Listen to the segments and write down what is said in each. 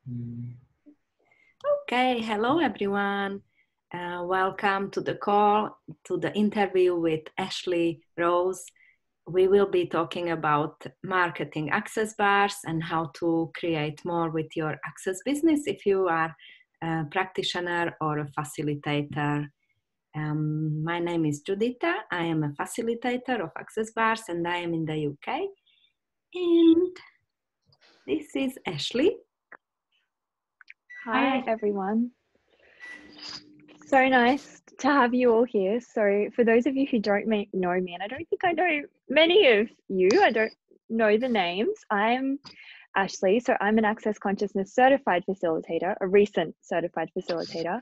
Mm. Okay, hello everyone. Welcome to the call, to the interview with Ashlee Rose. We will be talking about marketing access bars and how to create more with your access business if you are a practitioner or a facilitator. My name is Judita. I am a facilitator of access bars and I am in the UK. And this is Ashlee. Hi everyone. So nice to have you all here. So for those of you who don't know me, and I don't think I know many of you, I don't know the names. I'm Ashlee. So I'm an Access Consciousness certified facilitator, a recent certified facilitator.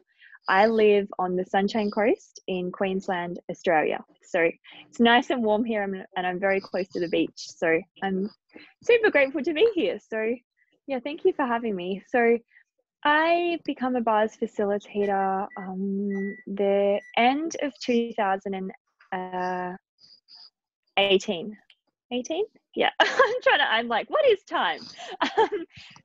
I live on the Sunshine Coast in Queensland, Australia. So it's nice and warm here and I'm very close to the beach. So I'm super grateful to be here. So yeah, thank you for having me. So I become a bars facilitator the end of 2018. 18? Yeah, I'm like, what is time?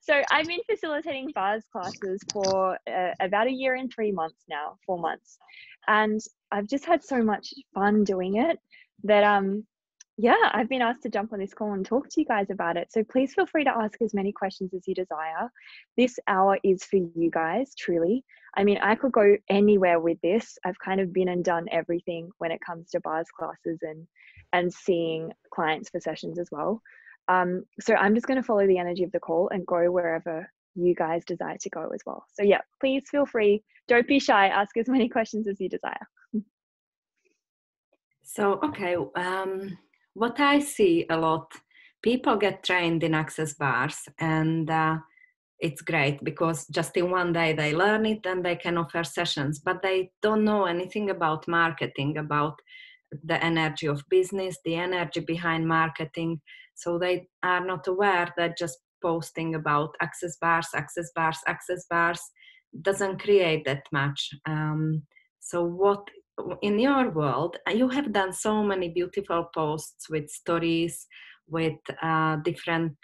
So I've been facilitating bars classes for about a year and 3 months now, 4 months. And I've just had so much fun doing it that yeah, I've been asked to jump on this call and talk to you guys about it. So please feel free to ask as many questions as you desire. This hour is for you guys, truly. I mean, I could go anywhere with this. I've kind of been and done everything when it comes to bars classes and seeing clients for sessions as well. So I'm just going to follow the energy of the call and go wherever you guys desire to go as well. So yeah, please feel free. Don't be shy. Ask as many questions as you desire. So, okay. What I see a lot, people get trained in access bars and it's great because just in one day they learn it and they can offer sessions, but they don't know anything about marketing, about the energy of business, the energy behind marketing. So they are not aware that just posting about access bars doesn't create that much. So what in your world, you have done so many beautiful posts with stories, with different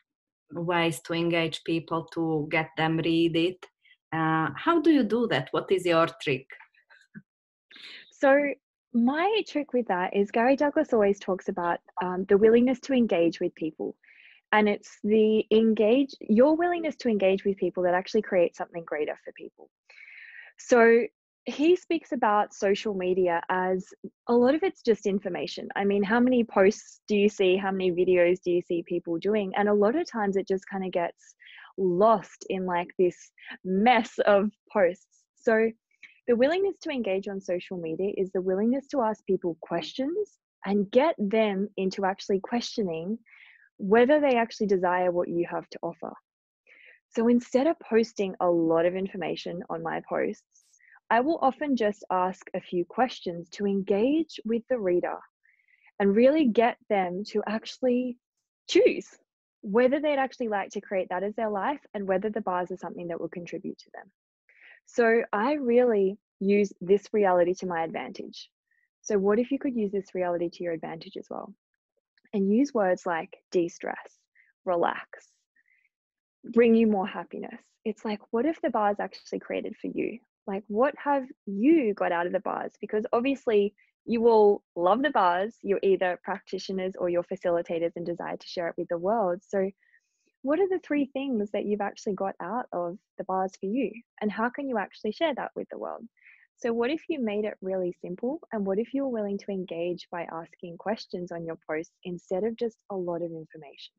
ways to engage people to get them read it. How do you do that? What is your trick? So my trick with that is Gary Douglas always talks about the willingness to engage with people. And it's your willingness to engage with people that actually creates something greater for people. So he speaks about social media as a lot of it's just information. I mean, how many posts do you see? How many videos do you see people doing? And a lot of times it just kind of gets lost in like this mess of posts. So the willingness to engage on social media is the willingness to ask people questions and get them into actually questioning whether they actually desire what you have to offer. So instead of posting a lot of information on my posts, I will often just ask a few questions to engage with the reader and really get them to actually choose whether they'd actually like to create that as their life and whether the bars are something that will contribute to them. So I really use this reality to my advantage. So what if you could use this reality to your advantage as well? And use words like de-stress, relax, bring you more happiness. It's like, what if the bars actually created for you? Like, what have you got out of the bars? Because obviously you will love the bars. You're either practitioners or you're facilitators and desire to share it with the world. So what are the 3 things that you've actually got out of the bars for you? And how can you actually share that with the world? So what if you made it really simple? And what if you were willing to engage by asking questions on your posts instead of just a lot of information?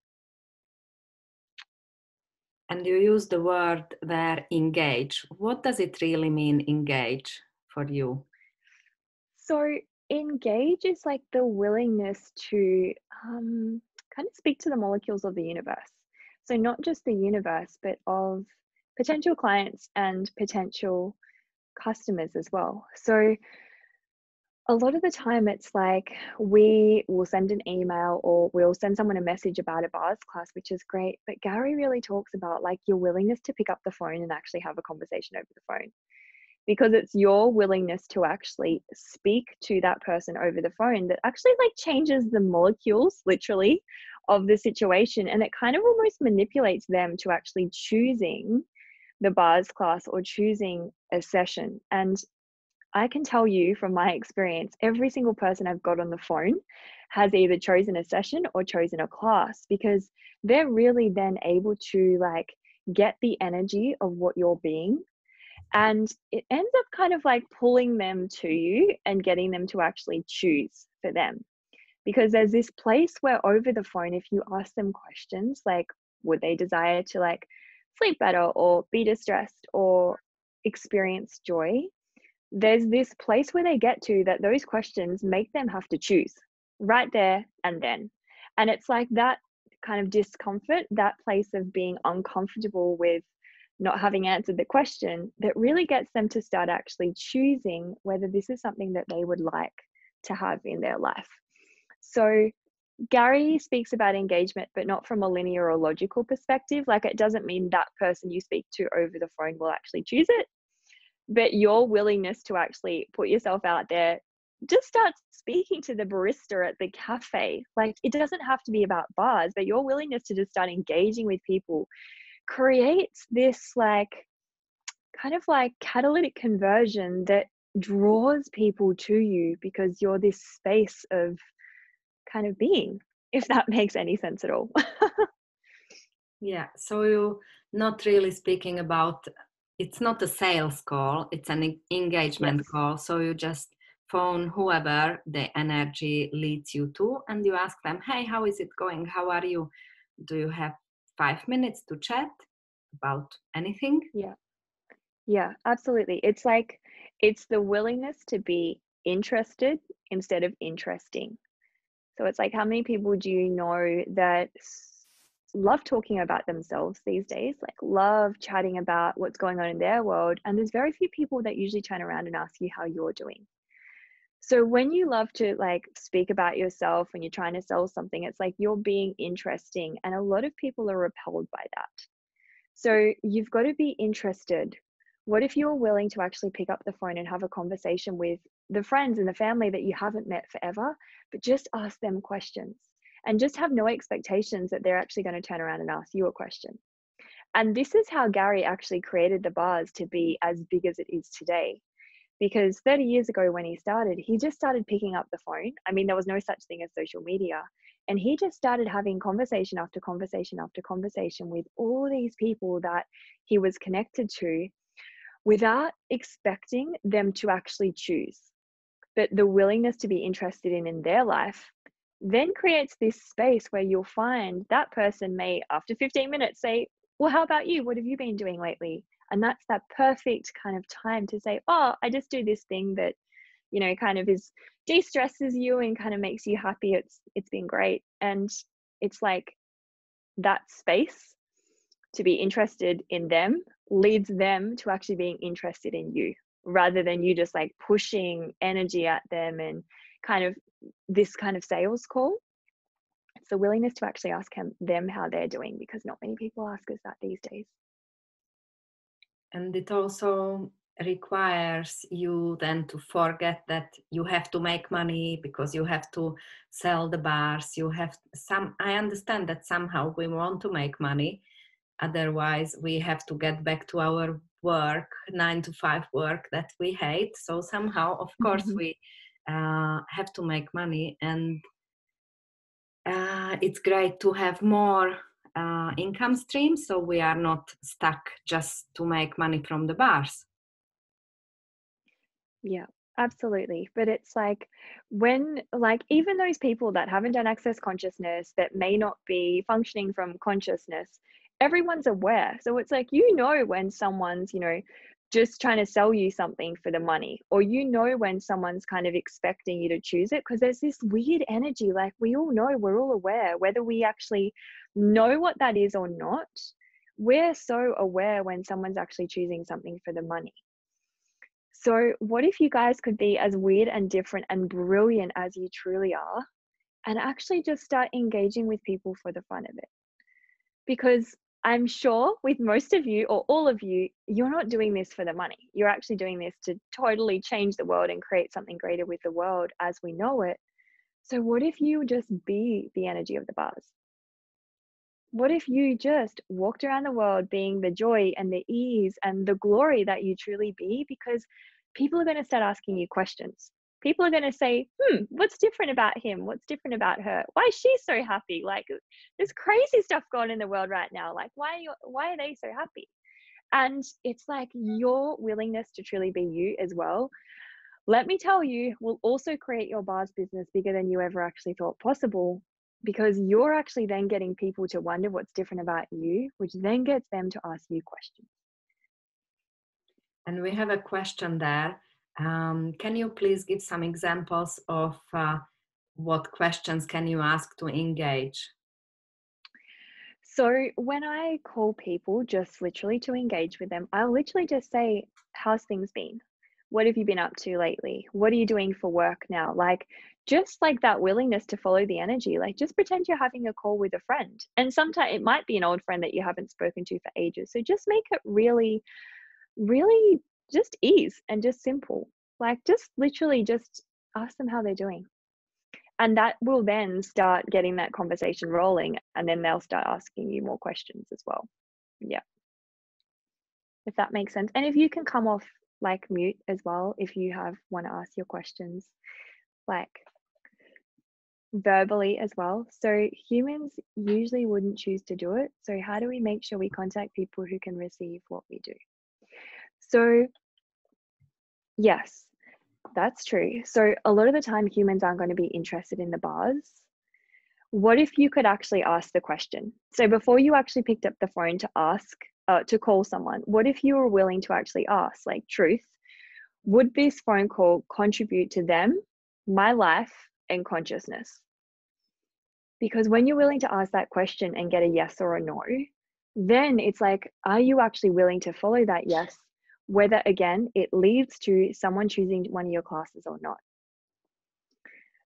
And you use the word there, engage. What does it really mean, engage, for you? So engage is like the willingness to kind of speak to the molecules of the universe. So not just the universe, but of potential clients and potential customers as well. So a lot of the time it's like we will send an email or we'll send someone a message about a bars class, which is great. But Gary really talks about like your willingness to pick up the phone and actually have a conversation over the phone, because it's your willingness to actually speak to that person over the phone that actually like changes the molecules literally of the situation. And it kind of almost manipulates them to actually choosing the bars class or choosing a session. And I can tell you from my experience, every single person I've got on the phone has either chosen a session or chosen a class, because they're really then able to like get the energy of what you're being. And it ends up kind of like pulling them to you and getting them to actually choose for them. Because there's this place where over the phone, if you ask them questions like, would they desire to like sleep better or be distressed or experience joy? There's this place where they get to that those questions make them have to choose right there and then. And it's like that kind of discomfort, that place of being uncomfortable with not having answered the question, that really gets them to start actually choosing whether this is something that they would like to have in their life. So Gary speaks about engagement, but not from a linear or logical perspective. Like, it doesn't mean that person you speak to over the phone will actually choose it, but your willingness to actually put yourself out there, just start speaking to the barista at the cafe. Like, it doesn't have to be about bars, but your willingness to just start engaging with people creates this like kind of like catalytic conversion that draws people to you, because you're this space of kind of being, if that makes any sense at all. Yeah, so you're not really speaking about, it's not a sales call, it's an engagement Yes. call. So you just phone whoever the energy leads you to, and you ask them, hey, how is it going? How are you? Do you have 5 minutes to chat about anything? Yeah. Yeah, absolutely. It's like, it's the willingness to be interested instead of interesting. So it's like, how many people do you know that love talking about themselves these days, like love chatting about what's going on in their world? And there's very few people that usually turn around and ask you how you're doing. So when you love to like speak about yourself when you're trying to sell something, it's like you're being interesting. And a lot of people are repelled by that. So you've got to be interested. What if you're willing to actually pick up the phone and have a conversation with the friends and the family that you haven't met forever, but just ask them questions and just have no expectations that they're actually going to turn around and ask you a question. And this is how Gary actually created the bars to be as big as it is today. Because 30 years ago when he just started picking up the phone. I mean, there was no such thing as social media. And he just started having conversation after conversation after conversation with all these people that he was connected to, without expecting them to actually choose. But the willingness to be interested in their life then creates this space where you'll find that person may, after 15 minutes, say, well, how about you? What have you been doing lately? And that's that perfect kind of time to say, oh, I just do this thing that, you know, kind of is de-stresses you and kind of makes you happy. It's been great. And it's like that space to be interested in them leads them to actually being interested in you, rather than you just like pushing energy at them and kind of this kind of sales call. It's the willingness to actually ask them how they're doing, because not many people ask us that these days. And it also requires you then to forget that you have to make money because you have to sell the bars. You have I understand that somehow we want to make money. Otherwise, we have to get back to our work, 9 to 5 work that we hate. So somehow, of course, we have to make money. And it's great to have more income streams, so we are not stuck just to make money from the bars. Yeah, absolutely. But it's like, when, like, even those people that haven't done access consciousness, that may not be functioning from consciousness, everyone's aware. So it's like, you know, when someone's, you know, just trying to sell you something for the money, or you know when someone's kind of expecting you to choose it, because there's this weird energy. Like, we all know, we're all aware, whether we actually know what that is or not. We're so aware when someone's actually choosing something for the money. So what if you guys could be as weird and different and brilliant as you truly are, and actually just start engaging with people for the fun of it? Because I'm sure with most of you, or all of you, you're not doing this for the money. You're actually doing this to totally change the world and create something greater with the world as we know it. So what if you just be the energy of the bars? What if you just walked around the world being the joy and the ease and the glory that you truly be? Because people are going to start asking you questions. People are going to say, what's different about him? What's different about her? Why is she so happy? Like, there's crazy stuff going in the world right now. Like, why are they so happy? And it's like your willingness to truly be you as well, let me tell you, will also create your bars business bigger than you ever actually thought possible, because you're actually then getting people to wonder what's different about you, which then gets them to ask you questions. And we have a question there. Can you please give some examples of what questions can you ask to engage? So when I call people just literally to engage with them, I'll literally just say, how's things been? What have you been up to lately? What are you doing for work now? Like, just like that willingness to follow the energy, like just pretend you're having a call with a friend. And sometimes it might be an old friend that you haven't spoken to for ages. So just make it really, really just ease and just simple. Like just literally just ask them how they're doing. And that will then start getting that conversation rolling, and then they'll start asking you more questions as well. Yeah. If that makes sense. And if you can come off like mute as well, if you want to ask your questions, like verbally as well. So humans usually wouldn't choose to do it. So how do we make sure we contact people who can receive what we do? So yes, that's true. So a lot of the time humans aren't going to be interested in the bars. What if you could actually ask the question? So before you actually picked up the phone to ask, to call someone, what if you were willing to actually ask, like, truth, would this phone call contribute to them, my life, and consciousness? Because when you're willing to ask that question and get a yes or a no, then it's like, are you actually willing to follow that yes, whether again it leads to someone choosing one of your classes or not?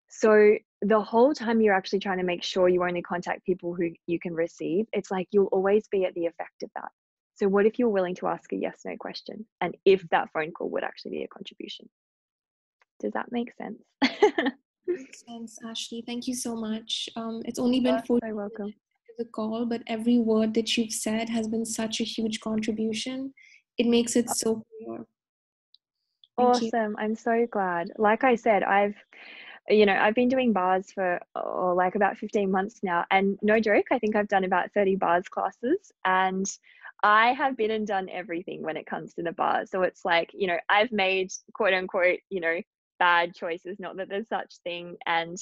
So the whole time you're actually trying to make sure you only contact people who you can receive, it's like you'll always be at the effect of that. So what if you're willing to ask a yes, no question? And if that phone call would actually be a contribution? Does that make sense? Makes sense, Ashlee. Thank you so much. It's only been 40 so welcome. minutes to the call, but every word that you've said has been such a huge contribution. It makes it so clear. Thank you. Awesome. I'm so glad. Like I said, I've been doing bars for like about 15 months now, and no joke, I think I've done about 30 bars classes, and I have been and done everything when it comes to the bars. So it's like, I've made quote unquote, bad choices, not that there's such thing. And,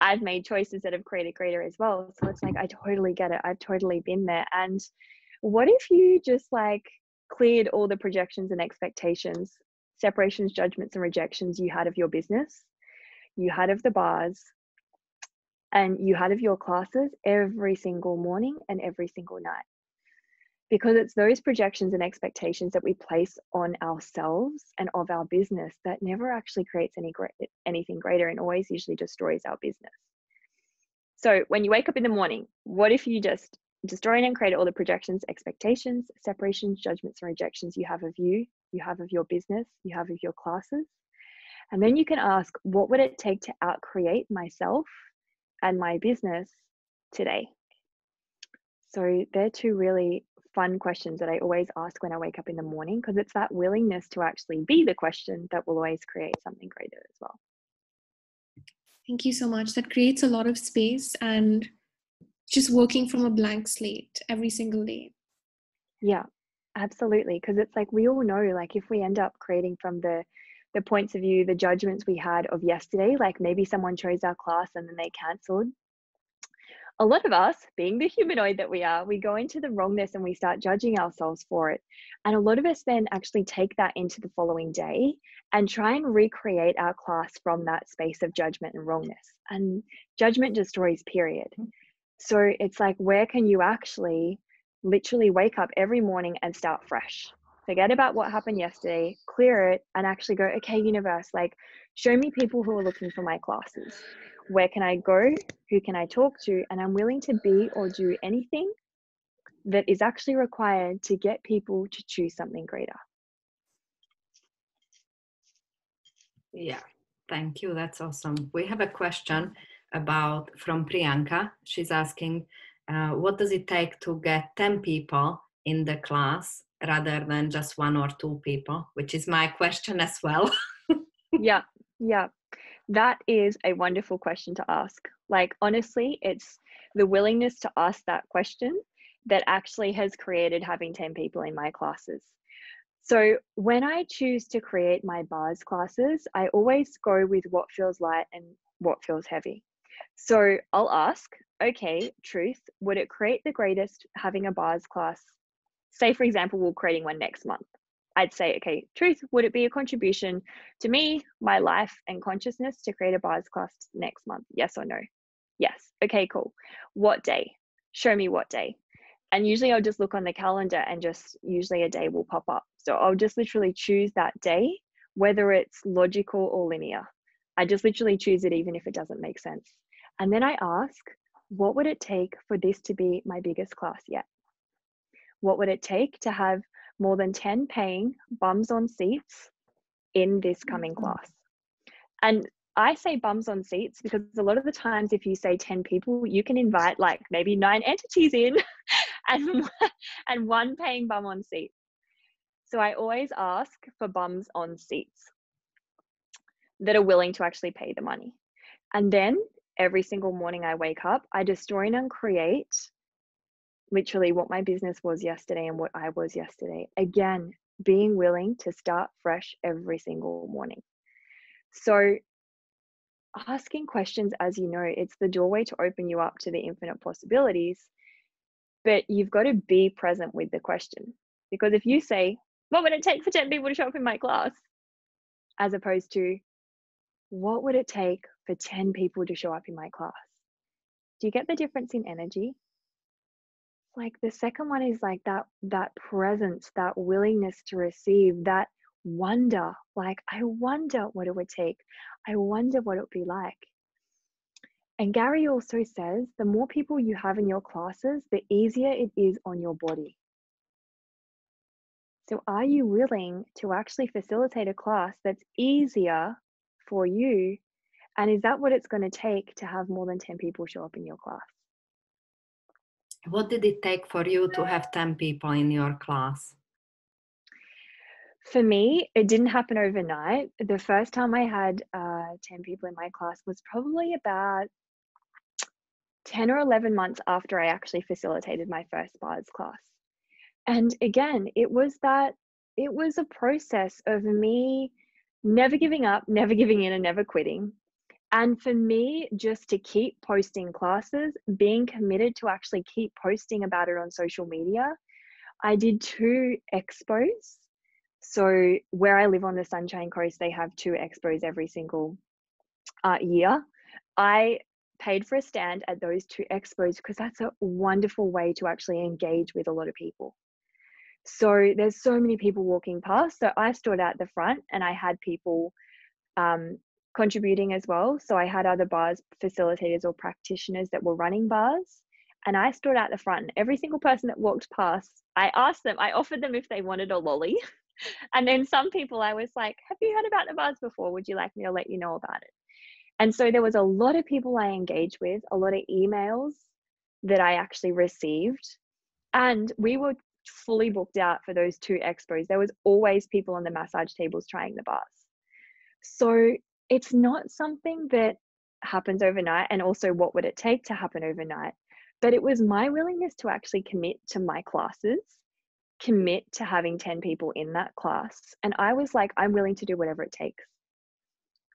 I've made choices that have created greater as well. So it's like, I totally get it. I've totally been there. And what if you just like cleared all the projections and expectations, separations, judgments, and rejections you had of your business, you had of the bars, and you had of your classes every single morning and every single night? Because it's those projections and expectations that we place on ourselves and of our business that never actually creates anything greater, and always usually destroys our business. So when you wake up in the morning, what if you just destroy and create all the projections, expectations, separations, judgments, and rejections you have of you have of your business, you have of your classes? And then you can ask, what would it take to outcreate myself and my business today? So they're two really fun questions that I always ask when I wake up in the morning, because it's that willingness to actually be the question that will always create something greater as well. Thank you so much. That creates a lot of space, and just working from a blank slate every single day. Yeah, absolutely. Because it's like, we all know, like, if we end up creating from the points of view, the judgments we had of yesterday, like maybe someone chose our class and then they cancelled. A lot of us, being the humanoid that we are, we go into the wrongness and we start judging ourselves for it. And a lot of us then actually take that into the following day and try and recreate our class from that space of judgment and wrongness. And judgment destroys, period. So it's like, where can you actually literally wake up every morning and start fresh? Forget about what happened yesterday, clear it, and actually go, okay, universe, like, show me people who are looking for my classes. Where can I go? Who can I talk to? And I'm willing to be or do anything that is actually required to get people to choose something greater. Yeah, thank you. That's awesome. We have a question from Priyanka. She's asking, What does it take to get 10 people in the class rather than just 1 or 2 people, which is my question as well. Yeah. That is a wonderful question to ask. Like, honestly, it's the willingness to ask that question that actually has created having 10 people in my classes. So when I choose to create my bars classes, I always go with what feels light and what feels heavy. So I'll ask, okay, truth, would it create the greatest having a bars class? Say, for example, we're creating one next month. I'd say, okay, truth, would it be a contribution to me, my life, and consciousness to create a bars class next month? Yes or no? Yes. Okay, cool. What day? Show me what day. And usually I'll just look on the calendar and just usually a day will pop up. So I'll just literally choose that day, whether it's logical or linear. I just literally choose it even if it doesn't make sense. And then I ask, what would it take for this to be my biggest class yet? What would it take to have more than 10 paying bums on seats in this coming class? And I say bums on seats because a lot of the times if you say 10 people, you can invite like maybe 9 entities in and 1 paying bum on seat. So I always ask for bums on seats that are willing to actually pay the money. And then every single morning I wake up, I just join and create literally what my business was yesterday and what I was yesterday. Again, being willing to start fresh every single morning. So asking questions, as you know, it's the doorway to open you up to the infinite possibilities, but you've got to be present with the question. Because if you say, what would it take for 10 people to show up in my class? As opposed to, what would it take for 10 people to show up in my class? Do you get the difference in energy? Like the second one is like that presence, that willingness to receive, that wonder. Like, I wonder what it would take. I wonder what it would be like. And Gary also says the more people you have in your classes, the easier it is on your body. So are you willing to actually facilitate a class that's easier for you? And is that what it's going to take to have more than 10 people show up in your class? What did it take for you to have 10 people in your class? For me, it didn't happen overnight. The first time I had 10 people in my class was probably about 10 or 11 months after I actually facilitated my first bars class. And again, it was a process of me never giving up, never giving in, and never quitting. And for me, just to keep posting classes, being committed to actually keep posting about it on social media. I did 2 expos. So where I live on the Sunshine Coast, they have 2 expos every single year. I paid for a stand at those 2 expos because that's a wonderful way to actually engage with a lot of people. So there's so many people walking past. So I stood at the front and I had people contributing as well. So I had other bars facilitators or practitioners that were running bars. And I stood at the front and every single person that walked past, I asked them, I offered them if they wanted a lolly. And then some people I was like, have you heard about the bars before? Would you like me to let you know about it? And so there was a lot of people I engaged with, a lot of emails that I actually received. And we were fully booked out for those 2 expos. There was always people on the massage tables trying the bars. So it's not something that happens overnight. And also, what would it take to happen overnight? But it was my willingness to actually commit to my classes, commit to having 10 people in that class. And I was like, I'm willing to do whatever it takes.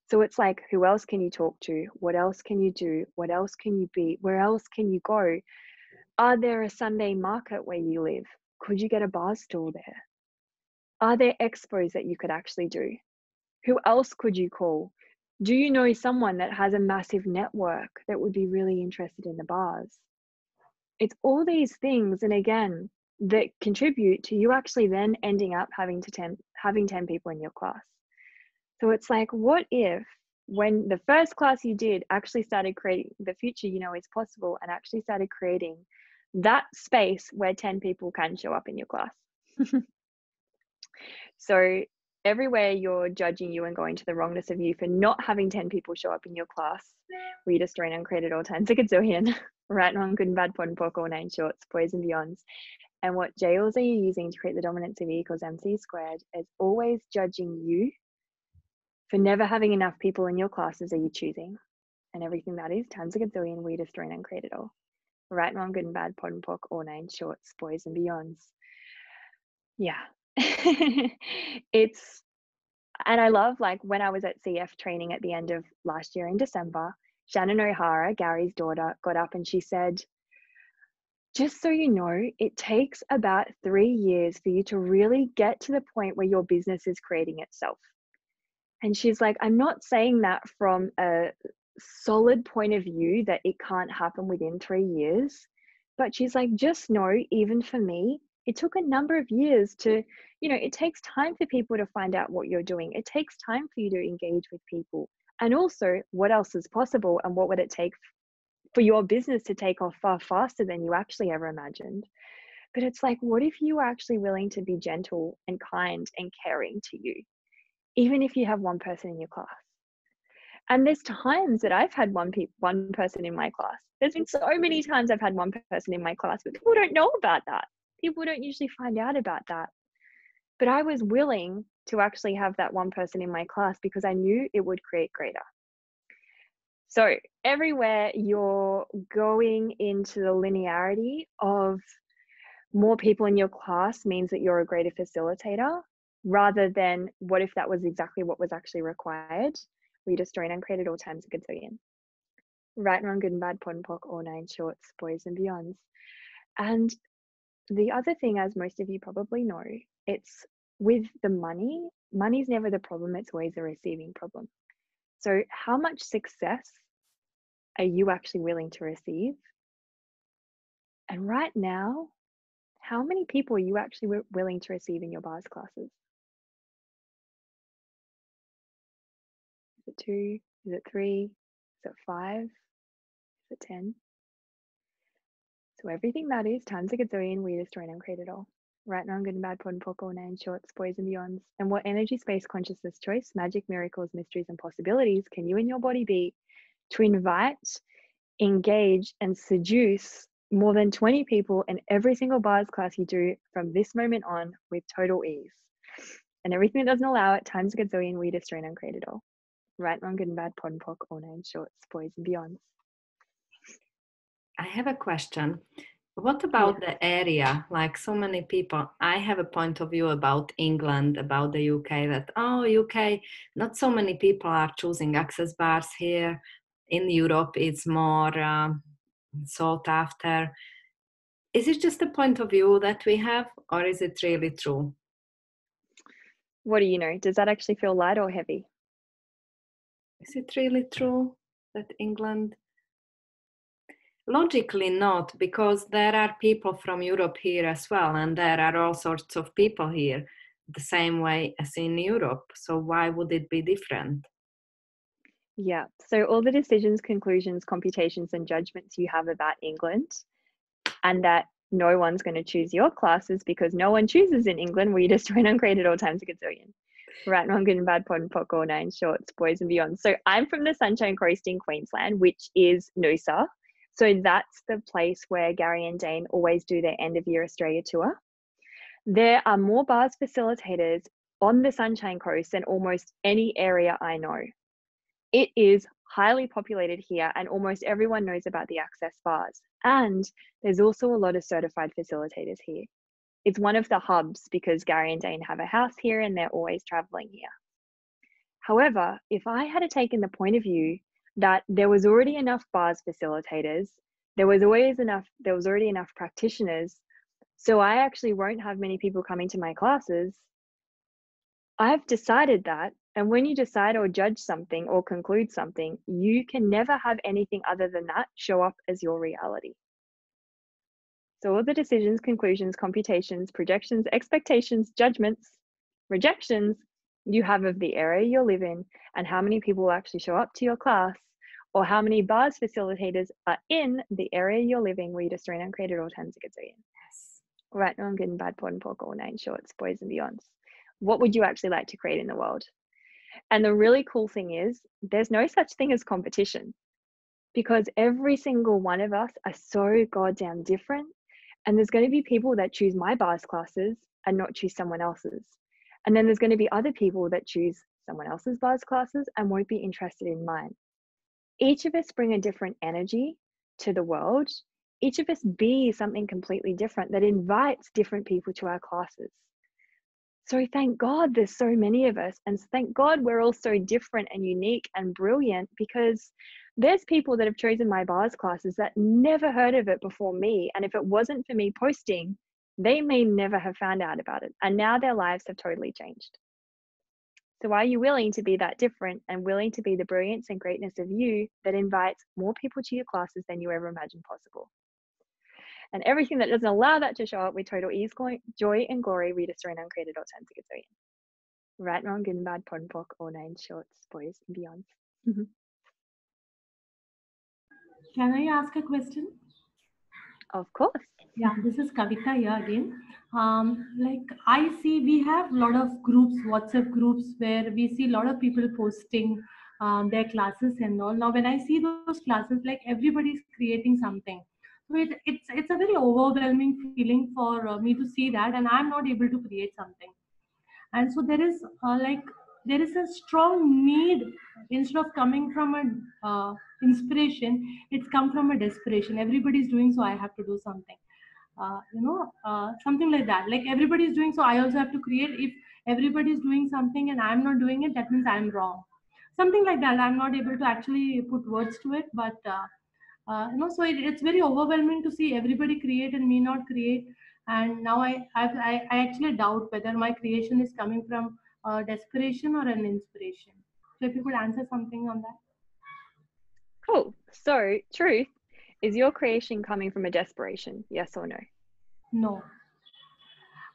So it's like, who else can you talk to? What else can you do? What else can you be? Where else can you go? Are there a Sunday market where you live? Could you get a bar stall there? Are there expos that you could actually do? Who else could you call? Do you know someone that has a massive network that would be really interested in the bars? It's all these things, and again, that contribute to you actually then ending up having 10 people in your class. So it's like, what if when the first class you did actually started creating the future you know is possible and actually started creating that space where 10 people can show up in your class? So everywhere you're judging you and going to the wrongness of you for not having 10 people show up in your class, we just join and created all 10 a gazillion. Right and wrong, good and bad, pod and poc, all nine shorts, boys and beyonds. And what jails are you using to create the dominance of E equals MC squared is always judging you for never having enough people in your classes are you choosing. And everything that is times a gazillion, we destroy and uncreate it all. Right and wrong, good and bad, pod and poc, all nine shorts, boys and beyonds. Yeah. And I love, like, when I was at CF training at the end of last year in December, Shannon O'Hara, Gary's daughter, got up and she said, just so you know, it takes about 3 years for you to really get to the point where your business is creating itself. And she's like, I'm not saying that from a solid point of view that it can't happen within 3 years, but she's like, just know, even for me, it took a number of years to, it takes time for people to find out what you're doing. It takes time for you to engage with people. And also, what else is possible and what would it take for your business to take off far faster than you actually ever imagined. But it's like, what if you are actually willing to be gentle and kind and caring to you, even if you have one person in your class? And there's times that I've had one person in my class. There's been so many times I've had one person in my class, but people don't know about that. People don't usually find out about that. But I was willing to actually have that one person in my class because I knew it would create greater. So everywhere you're going into the linearity of more people in your class means that you're a greater facilitator, rather than what if that was exactly what was actually required. We destroy and uncreated all times a gazillion. Right and wrong, good and bad, pod and poc, all nine shorts, boys and beyonds. And the other thing, as most of you probably know, it's with the money. Money's never the problem, it's always a receiving problem. So how much success are you actually willing to receive? And right now, how many people are you actually willing to receive in your bars classes? Is it 2? Is it 3? Is it 5? Is it 10? So everything that is times a gazillion, we destroy and uncreate it all. Right now, good and bad, pod and poc, all nine shorts, boys and beyonds. And what energy, space, consciousness, choice, magic, miracles, mysteries, and possibilities can you and your body be to invite, engage, and seduce more than 20 people in every single bars class you do from this moment on with total ease? And everything that doesn't allow it, times a gazillion, we destroy and uncreate it all. Right, wrong, good and bad, pod and poc, all nine shorts, boys and beyonds. I have a question. What about the area? Like, so many people, I have a point of view about England, about the UK, that, UK, not so many people are choosing access bars here. In Europe, it's more sought after. Is it just a point of view that we have, or is it really true? What do you know? Does that actually feel light or heavy? Is it really true that England? Logically not, because there are people from Europe here as well, and there are all sorts of people here the same way as in Europe. So why would it be different? Yeah, so all the decisions, conclusions, computations, and judgments you have about England, and that no one's going to choose your classes because no one chooses in England, we destroy and uncreate it all times a gazillion. Right, wrong, good and bad, pod and poc, all nine shorts, boys and beyond. So I'm from the Sunshine Coast in Queensland, which is Noosa. So that's the place where Gary and Dane always do their end of year Australia tour. There are more bars facilitators on the Sunshine Coast than almost any area I know. It is highly populated here and almost everyone knows about the access bars. And there's also a lot of certified facilitators here. It's one of the hubs because Gary and Dane have a house here and they're always traveling here. However, if I had taken the point of view that there was already enough bars facilitators, there was already enough practitioners, so I actually won't have many people coming to my classes. I've decided that, and when you decide or judge something or conclude something, you can never have anything other than that show up as your reality. So all the decisions, conclusions, computations, projections, expectations, judgments, rejections you have of the area you live in and how many people will actually show up to your class, or how many bars facilitators are in the area you're living, where you destroy and uncreate it all times a gazillion. Yes. Right, wrong, good and bad, pod and poc, all nine shorts, boys and beyonds. What would you actually like to create in the world? And the really cool thing is there's no such thing as competition, because every single one of us are so goddamn different. And there's going to be people that choose my bars classes and not choose someone else's. And then there's going to be other people that choose someone else's bars classes and won't be interested in mine. Each of us bring a different energy to the world. Each of us be something completely different that invites different people to our classes. So thank God there's so many of us, and thank God we're all so different and unique and brilliant, because there's people that have chosen my bars classes that never heard of it before me. And if it wasn't for me posting, they may never have found out about it. And now their lives have totally changed. So are you willing to be that different and willing to be the brilliance and greatness of you that invites more people to your classes than you ever imagined possible? And everything that doesn't allow that to show up with total ease, joy, and glory, we destroy and uncreated all times a gazillion. Right, wrong, good and bad, pod and poc, all nine shorts, boys and beyonds. Can I ask a question? Of course. Yeah, this is Kavita here again. Like I see, we have a lot of groups, WhatsApp groups, where we see a lot of people posting their classes and all. Now, when I see those classes, like everybody's creating something. So it's a very overwhelming feeling for me to see that, and I'm not able to create something. And so there is a strong need. Instead of coming from a inspiration, it's come from a desperation. Everybody's doing, so I have to do something. Something like that. Like everybody's doing, so I also have to create. If everybody's doing something and I'm not doing it, that means I'm wrong. Something like that. I'm not able to actually put words to it, but so it's very overwhelming to see everybody create and me not create. And now I actually doubt whether my creation is coming from desperation or an inspiration. So if you could answer something on that. Cool. So, truth, is your creation coming from a desperation? Yes or no? No.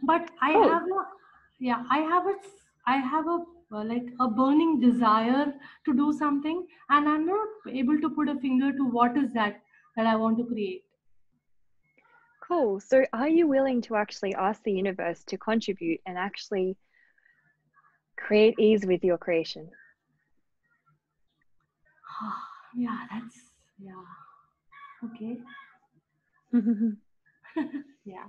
But I Cool. have a, yeah, I have a like a burning desire to do something, and I'm not able to put a finger to what is that I want to create. Cool. So are you willing to actually ask the universe to contribute and actually create ease with your creation? Yeah, okay. Yeah.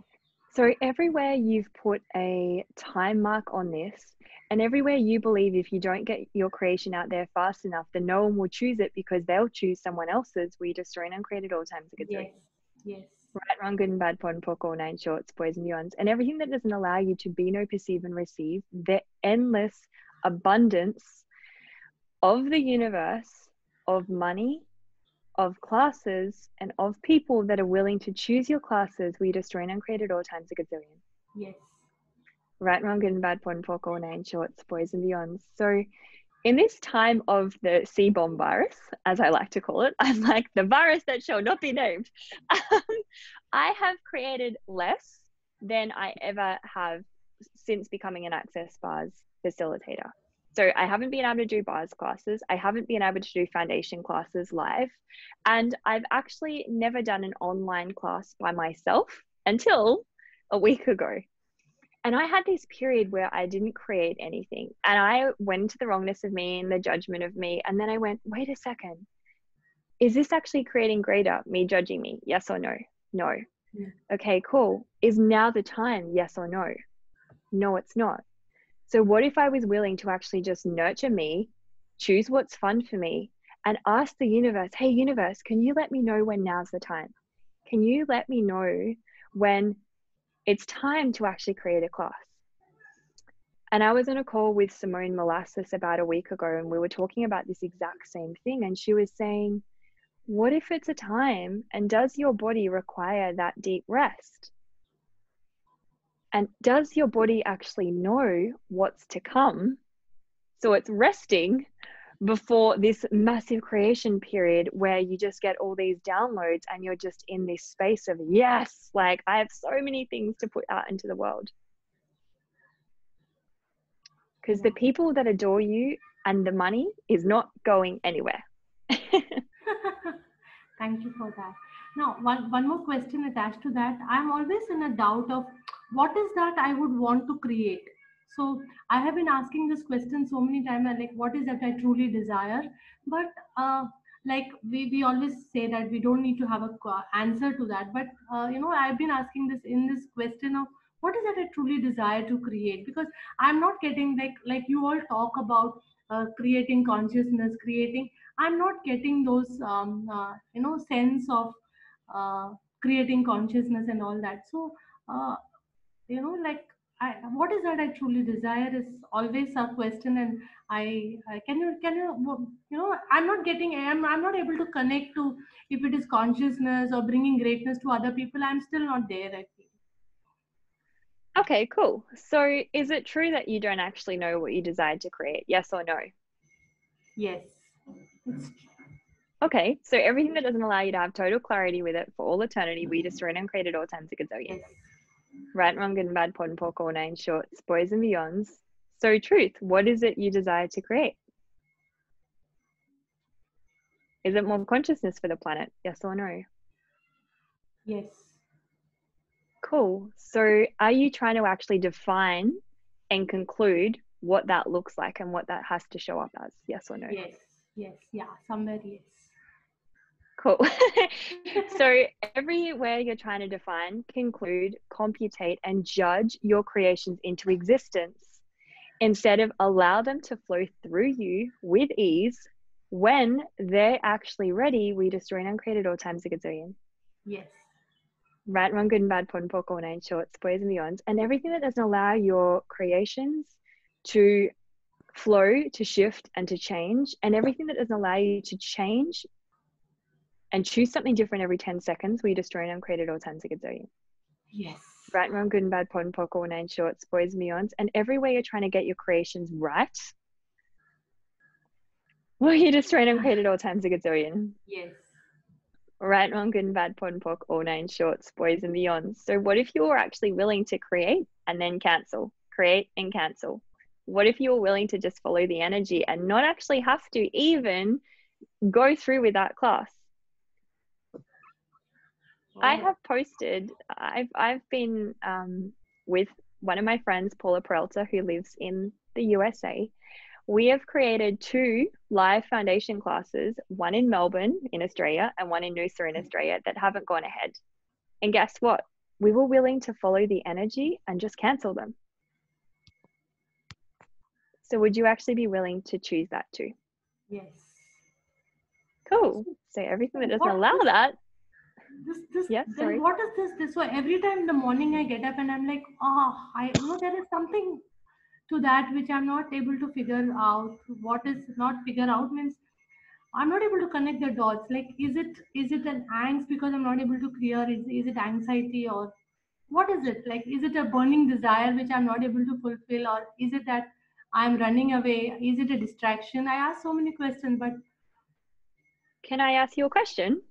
So everywhere you've put a time mark on this, and everywhere you believe if you don't get your creation out there fast enough, then no one will choose it because they'll choose someone else's. We destroy and uncreated all times a gazillion. Yes. Right, wrong, good and bad, pod and poc, all nine shorts, boys and beyonds, and everything that doesn't allow you to be, know, perceive, and receive the endless abundance of the universe, of money, of classes, and of people that are willing to choose your classes. We destroy and uncreated all times a gazillion. Yes. Right, wrong, good and bad, pod and poc, all nine shorts, boys and beyonds. So in this time of the sea bomb virus, as I like to call it, I'm like the virus that shall not be named. I have created less than I ever have since becoming an Access Bars facilitator. So I haven't been able to do bars classes. I haven't been able to do foundation classes live. And I've actually never done an online class by myself until a week ago. And I had this period where I didn't create anything. And I went into the wrongness of me and the judgment of me. And then I went, wait a second. Is this actually creating greater? Me judging me? Yes or no? No. Yeah. Okay, cool. Is now the time? Yes or no? No, it's not. So what if I was willing to actually just nurture me, choose what's fun for me, and ask the universe, hey, universe, can you let me know when now's the time? Can you let me know when it's time to actually create a class? And I was on a call with Simone Molasses about a week ago, and we were talking about this exact same thing. And she was saying, what if it's a time, and does your body require that deep rest? And does your body actually know what's to come? So it's resting before this massive creation period where you just get all these downloads and you're just in this space of, yes, like I have so many things to put out into the world. Because the people that adore you and the money is not going anywhere. Thank you for that. Now, one more question attached to that. I'm always in a doubt of what is that I would want to create. So I have been asking this question so many times, like what is that I truly desire? But like we always say that we don't need to have a answer to that, but I've been asking this in this question of what is that I truly desire to create, because I'm not getting like you all talk about creating consciousness, creating, I'm not getting those sense of uh, creating consciousness and all that. So uh, like what is that I truly desire is always a question. And I I'm not getting, I'm not able to connect to if it is consciousness or bringing greatness to other people. I'm still not there, I feel. Okay, cool. So is it true that you don't actually know what you desire to create? Yes or no? Yes, it's Okay, so everything that doesn't allow you to have total clarity with it for all eternity, we destroyed and created all times a gazillion. yes. Right, wrong, good and bad, pod and pork, all nine shorts, boys and beyonds. So truth, what is it you desire to create? Is it more consciousness for the planet? Yes or no? Yes. Cool. So are you trying to actually define and conclude what that looks like and what that has to show up as? Yes or no? Yes. Yes. Yeah. Somewhere. Yes. Cool. So everywhere you're trying to define, conclude, computate, and judge your creations into existence, instead of allow them to flow through you with ease, when they're actually ready, we destroy and uncreated all times a gazillion. Yes. Right, wrong, good and bad, pod and pork, all nine shorts, boys and beyonds, and everything that doesn't allow your creations to flow, to shift, and to change, and everything that doesn't allow you to change and choose something different every 10 seconds, we destroy and uncreated all times a gazillion. Yes. Right, wrong, good and bad, pod and pork, all nine shorts, boys and beyonds, and everywhere you're trying to get your creations right, well, you destroy and uncreated all times a gazillion. Yes. Right, wrong, good and bad, pod and pork, all nine shorts, boys and beyonds. So what if you were actually willing to create and then cancel, create and cancel? What if you were willing to just follow the energy and not actually have to even go through with that class? I have posted, I've been with one of my friends, Paula Peralta, who lives in the USA. We have created 2 live foundation classes, one in Melbourne in Australia and one in Noosa in Australia, that haven't gone ahead. And guess what? We were willing to follow the energy and just cancel them. So would you actually be willing to choose that too? Yes. Cool. So everything that doesn't What allow is- that. Yes, Then sorry. What is this? So every time in the morning I get up and I'm like, there is something to that which I'm not able to figure out. What is not figure out means I'm not able to connect the dots. Like, is it an angst because I'm not able to clear? Is it anxiety, or what is it? Like, is it a burning desire which I'm not able to fulfill, or is it that I'm running away? Is it a distraction? I ask so many questions, but can I ask you a question?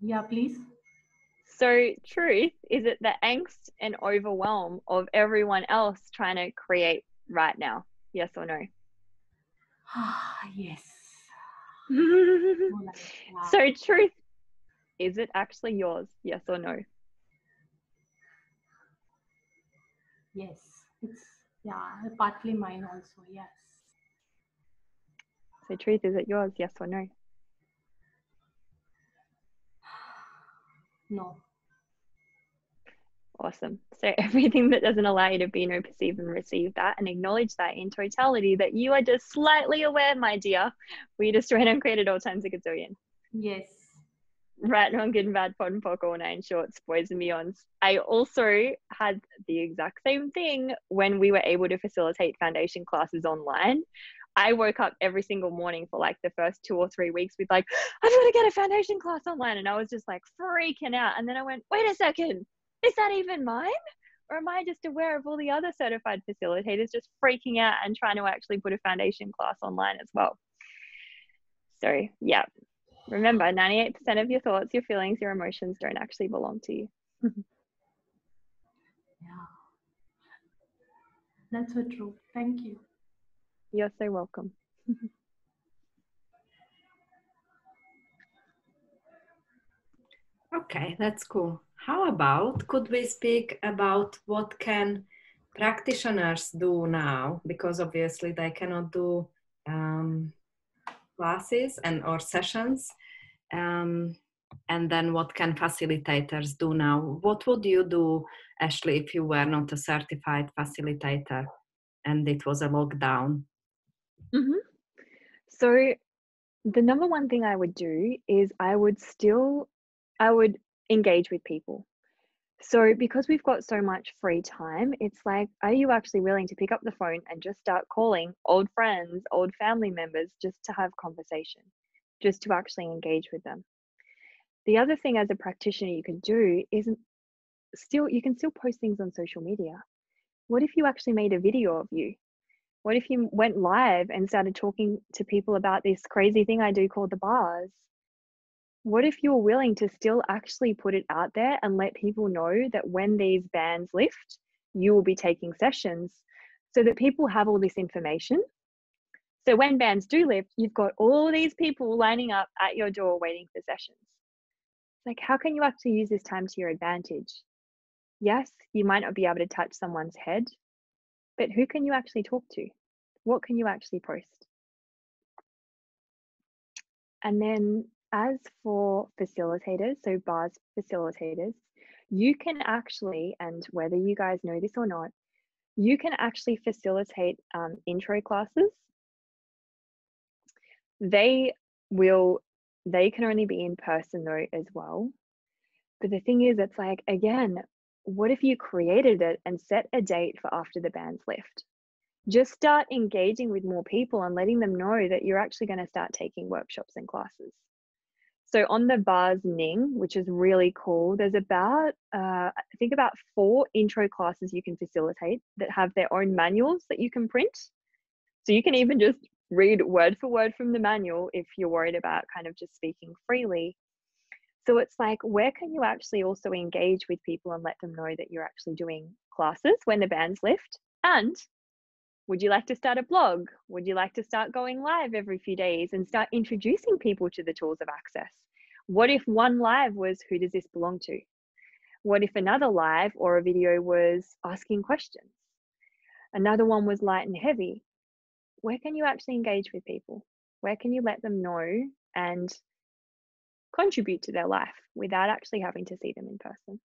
yeah, please. So truth, is it the angst and overwhelm of everyone else trying to create right now? Yes or no? Yes. So truth, is it actually yours? Yes or no? Yes, it's partly mine also. Yes. So truth, is it yours? Yes or no? No. Awesome. So everything that doesn't allow you to be, know, perceive, and receive that, and acknowledge that in totality, that you are just slightly aware, my dear, we destroyed and created all times a gazillion. Yes. Right, wrong, good and bad, pod and pork, all nine shorts, boys and beyonds. I also had the exact same thing when we were able to facilitate foundation classes online. I woke up every single morning for like the first 2 or 3 weeks with like, I'm going to get a foundation class online. And I was just like freaking out. And then I went, wait a second, is that even mine? Or am I just aware of all the other certified facilitators just freaking out and trying to actually put a foundation class online as well? So yeah, remember, 98% of your thoughts, your feelings, your emotions don't actually belong to you. Yeah. That's so true. Thank you. You're so welcome. Okay, that's cool. How about, could we speak about what can practitioners do now? Because obviously they cannot do classes and or sessions. And then what can facilitators do now? What would you do, Ashlee, if you were not a certified facilitator and it was a lockdown? Mm-hmm. So the number one thing I would do is I would engage with people. So because we've got so much free time, it's like, are you actually willing to pick up the phone and just start calling old friends, old family members, just to have conversation, just to actually engage with them? The other thing as a practitioner you can do is you can still post things on social media. What if you actually made a video of you? What if you went live and started talking to people about this crazy thing I do called the bars? What if you're willing to still actually put it out there and let people know that when these bans lift, you will be taking sessions so that people have all this information? So when bans do lift, you've got all these people lining up at your door waiting for sessions. Like, how can you actually use this time to your advantage? Yes, you might not be able to touch someone's head, but who can you actually talk to? What can you actually post? And then as for facilitators, so bars facilitators, you can actually, and whether you guys know this or not, you can actually facilitate intro classes. They can only be in person though as well. But the thing is, it's like, again, what if you created it and set a date for after the bans lift? Just start engaging with more people and letting them know that you're actually going to start taking workshops and classes. So on the bars Ning, which is really cool, there's about, I think about 4 intro classes you can facilitate that have their own manuals that you can print. So you can even just read word for word from the manual if you're worried about kind of just speaking freely. So it's like, where can you actually also engage with people and let them know that you're actually doing classes when the bans lift? And would you like to start a blog? Would you like to start going live every few days and start introducing people to the tools of access? What if one live was, who does this belong to? What if another live or a video was asking questions? Another one was light and heavy. Where can you actually engage with people? Where can you let them know and contribute to their life without actually having to see them in person?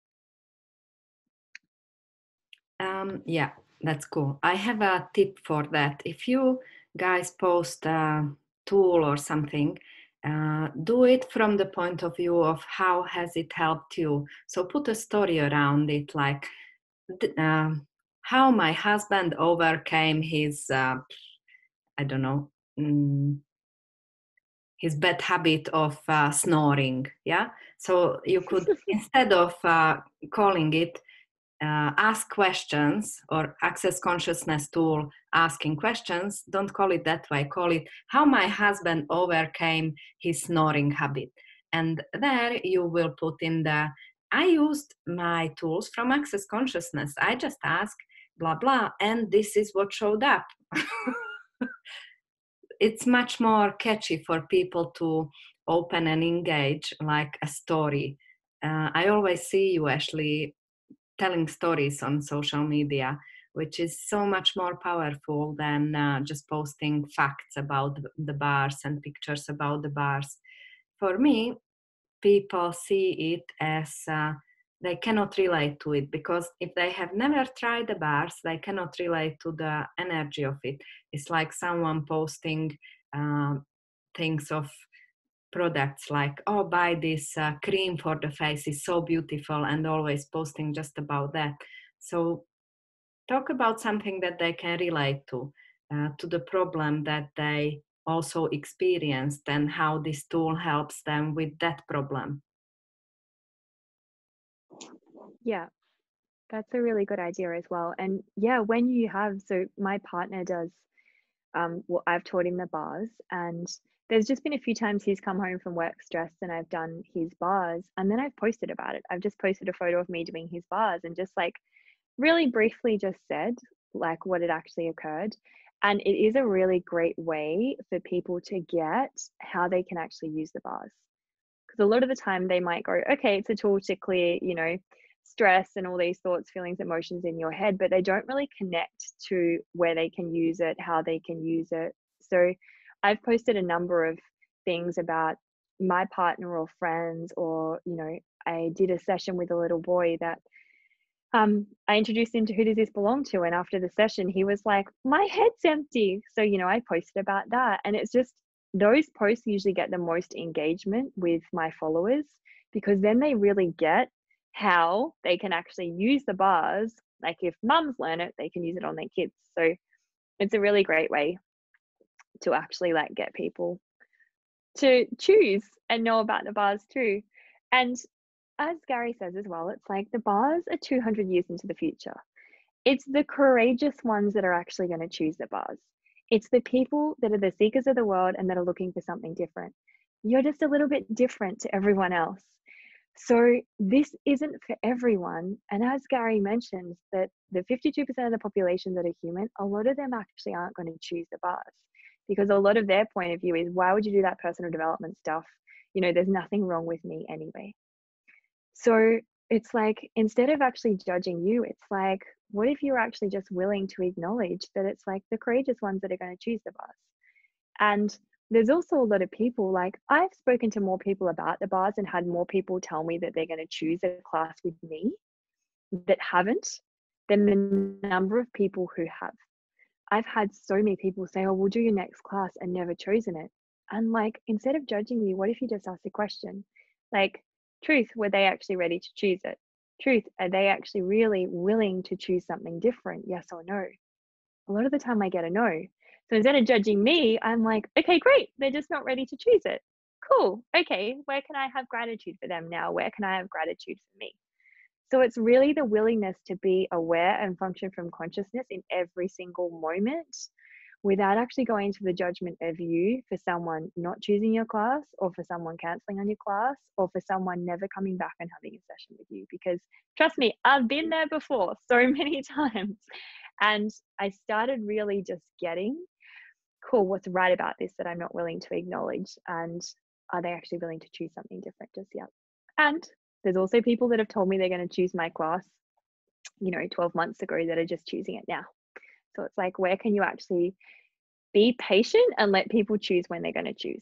Yeah, that's cool. I have a tip for that. If you guys post a tool or something, do it from the point of view of how has it helped you. So put a story around it, like how my husband overcame his, I don't know, his bad habit of snoring. Yeah. So you could, instead of calling it ask questions or access consciousness tool asking questions, don't call it that way. Call it how my husband overcame his snoring habit. And there you will put in the, I used my tools from access consciousness. I just asked blah, blah, and this is what showed up. It's much more catchy for people to open and engage like a story. I always see you, Ashlee, telling stories on social media, which is so much more powerful than just posting facts about the bars and pictures about the bars. For me, people see it as they cannot relate to it, because if they have never tried the bars, they cannot relate to the energy of it. It's like someone posting things of products like, oh, buy this cream for the face, is so beautiful, and always posting just about that. So talk about something that they can relate to the problem that they also experienced and how this tool helps them with that problem. Yeah, that's a really good idea as well. And yeah, when you have, so my partner does, well, I've taught him the bars, and there's just been a few times he's come home from work stressed and I've done his bars, and then I've posted about it. I've just posted a photo of me doing his bars and just like really briefly just said like what had actually occurred. And it is a really great way for people to get how they can actually use the bars. Because a lot of the time they might go, okay, it's a tool to clear, you know, stress and all these thoughts, feelings, emotions in your head, but they don't really connect to where they can use it, how they can use it. So I've posted a number of things about my partner or friends, or, I did a session with a little boy that I introduced him to who does this belong to, and after the session he was like, my head's empty. So I posted about that, and it's just, those posts usually get the most engagement with my followers, because then they really get how they can actually use the bars. Like if mums learn it, they can use it on their kids. So it's a really great way to actually like get people to choose and know about the bars too. And as Gary says as well, it's like the bars are 200 years into the future. It's the courageous ones that are actually going to choose the bars. It's the people that are the seekers of the world and that are looking for something different. You're just a little bit different to everyone else. So this isn't for everyone. And as Gary mentions, that the 52% of the population that are human, a lot of them actually aren't going to choose the bars, because a lot of their point of view is, why would you do that personal development stuff? There's nothing wrong with me anyway. So it's like, instead of actually judging you, it's like, what if you're actually just willing to acknowledge that it's like the courageous ones that are going to choose the bars? And there's also a lot of people, like I've spoken to more people about the bars and had more people tell me that they're going to choose a class with me that haven't, than the number of people who have. I've had so many people say, oh, we'll do your next class, and never chosen it. And like, instead of judging you, what if you just ask the question? Like, truth, were they actually ready to choose it? Truth, are they actually really willing to choose something different? Yes or no? A lot of the time I get a no. So instead of judging me, I'm like, okay, great. They're just not ready to choose it. Cool. Okay. Where can I have gratitude for them now? Where can I have gratitude for me? So it's really the willingness to be aware and function from consciousness in every single moment, without actually going into the judgment of you for someone not choosing your class, or for someone canceling on your class, or for someone never coming back and having a session with you. Because trust me, I've been there before so many times. And I started really just getting, cool, what's right about this that I'm not willing to acknowledge? And are they actually willing to choose something different just yet? And there's also people that have told me they're going to choose my class, 12 months ago, that are just choosing it now. So it's like, where can you actually be patient and let people choose when they're going to choose?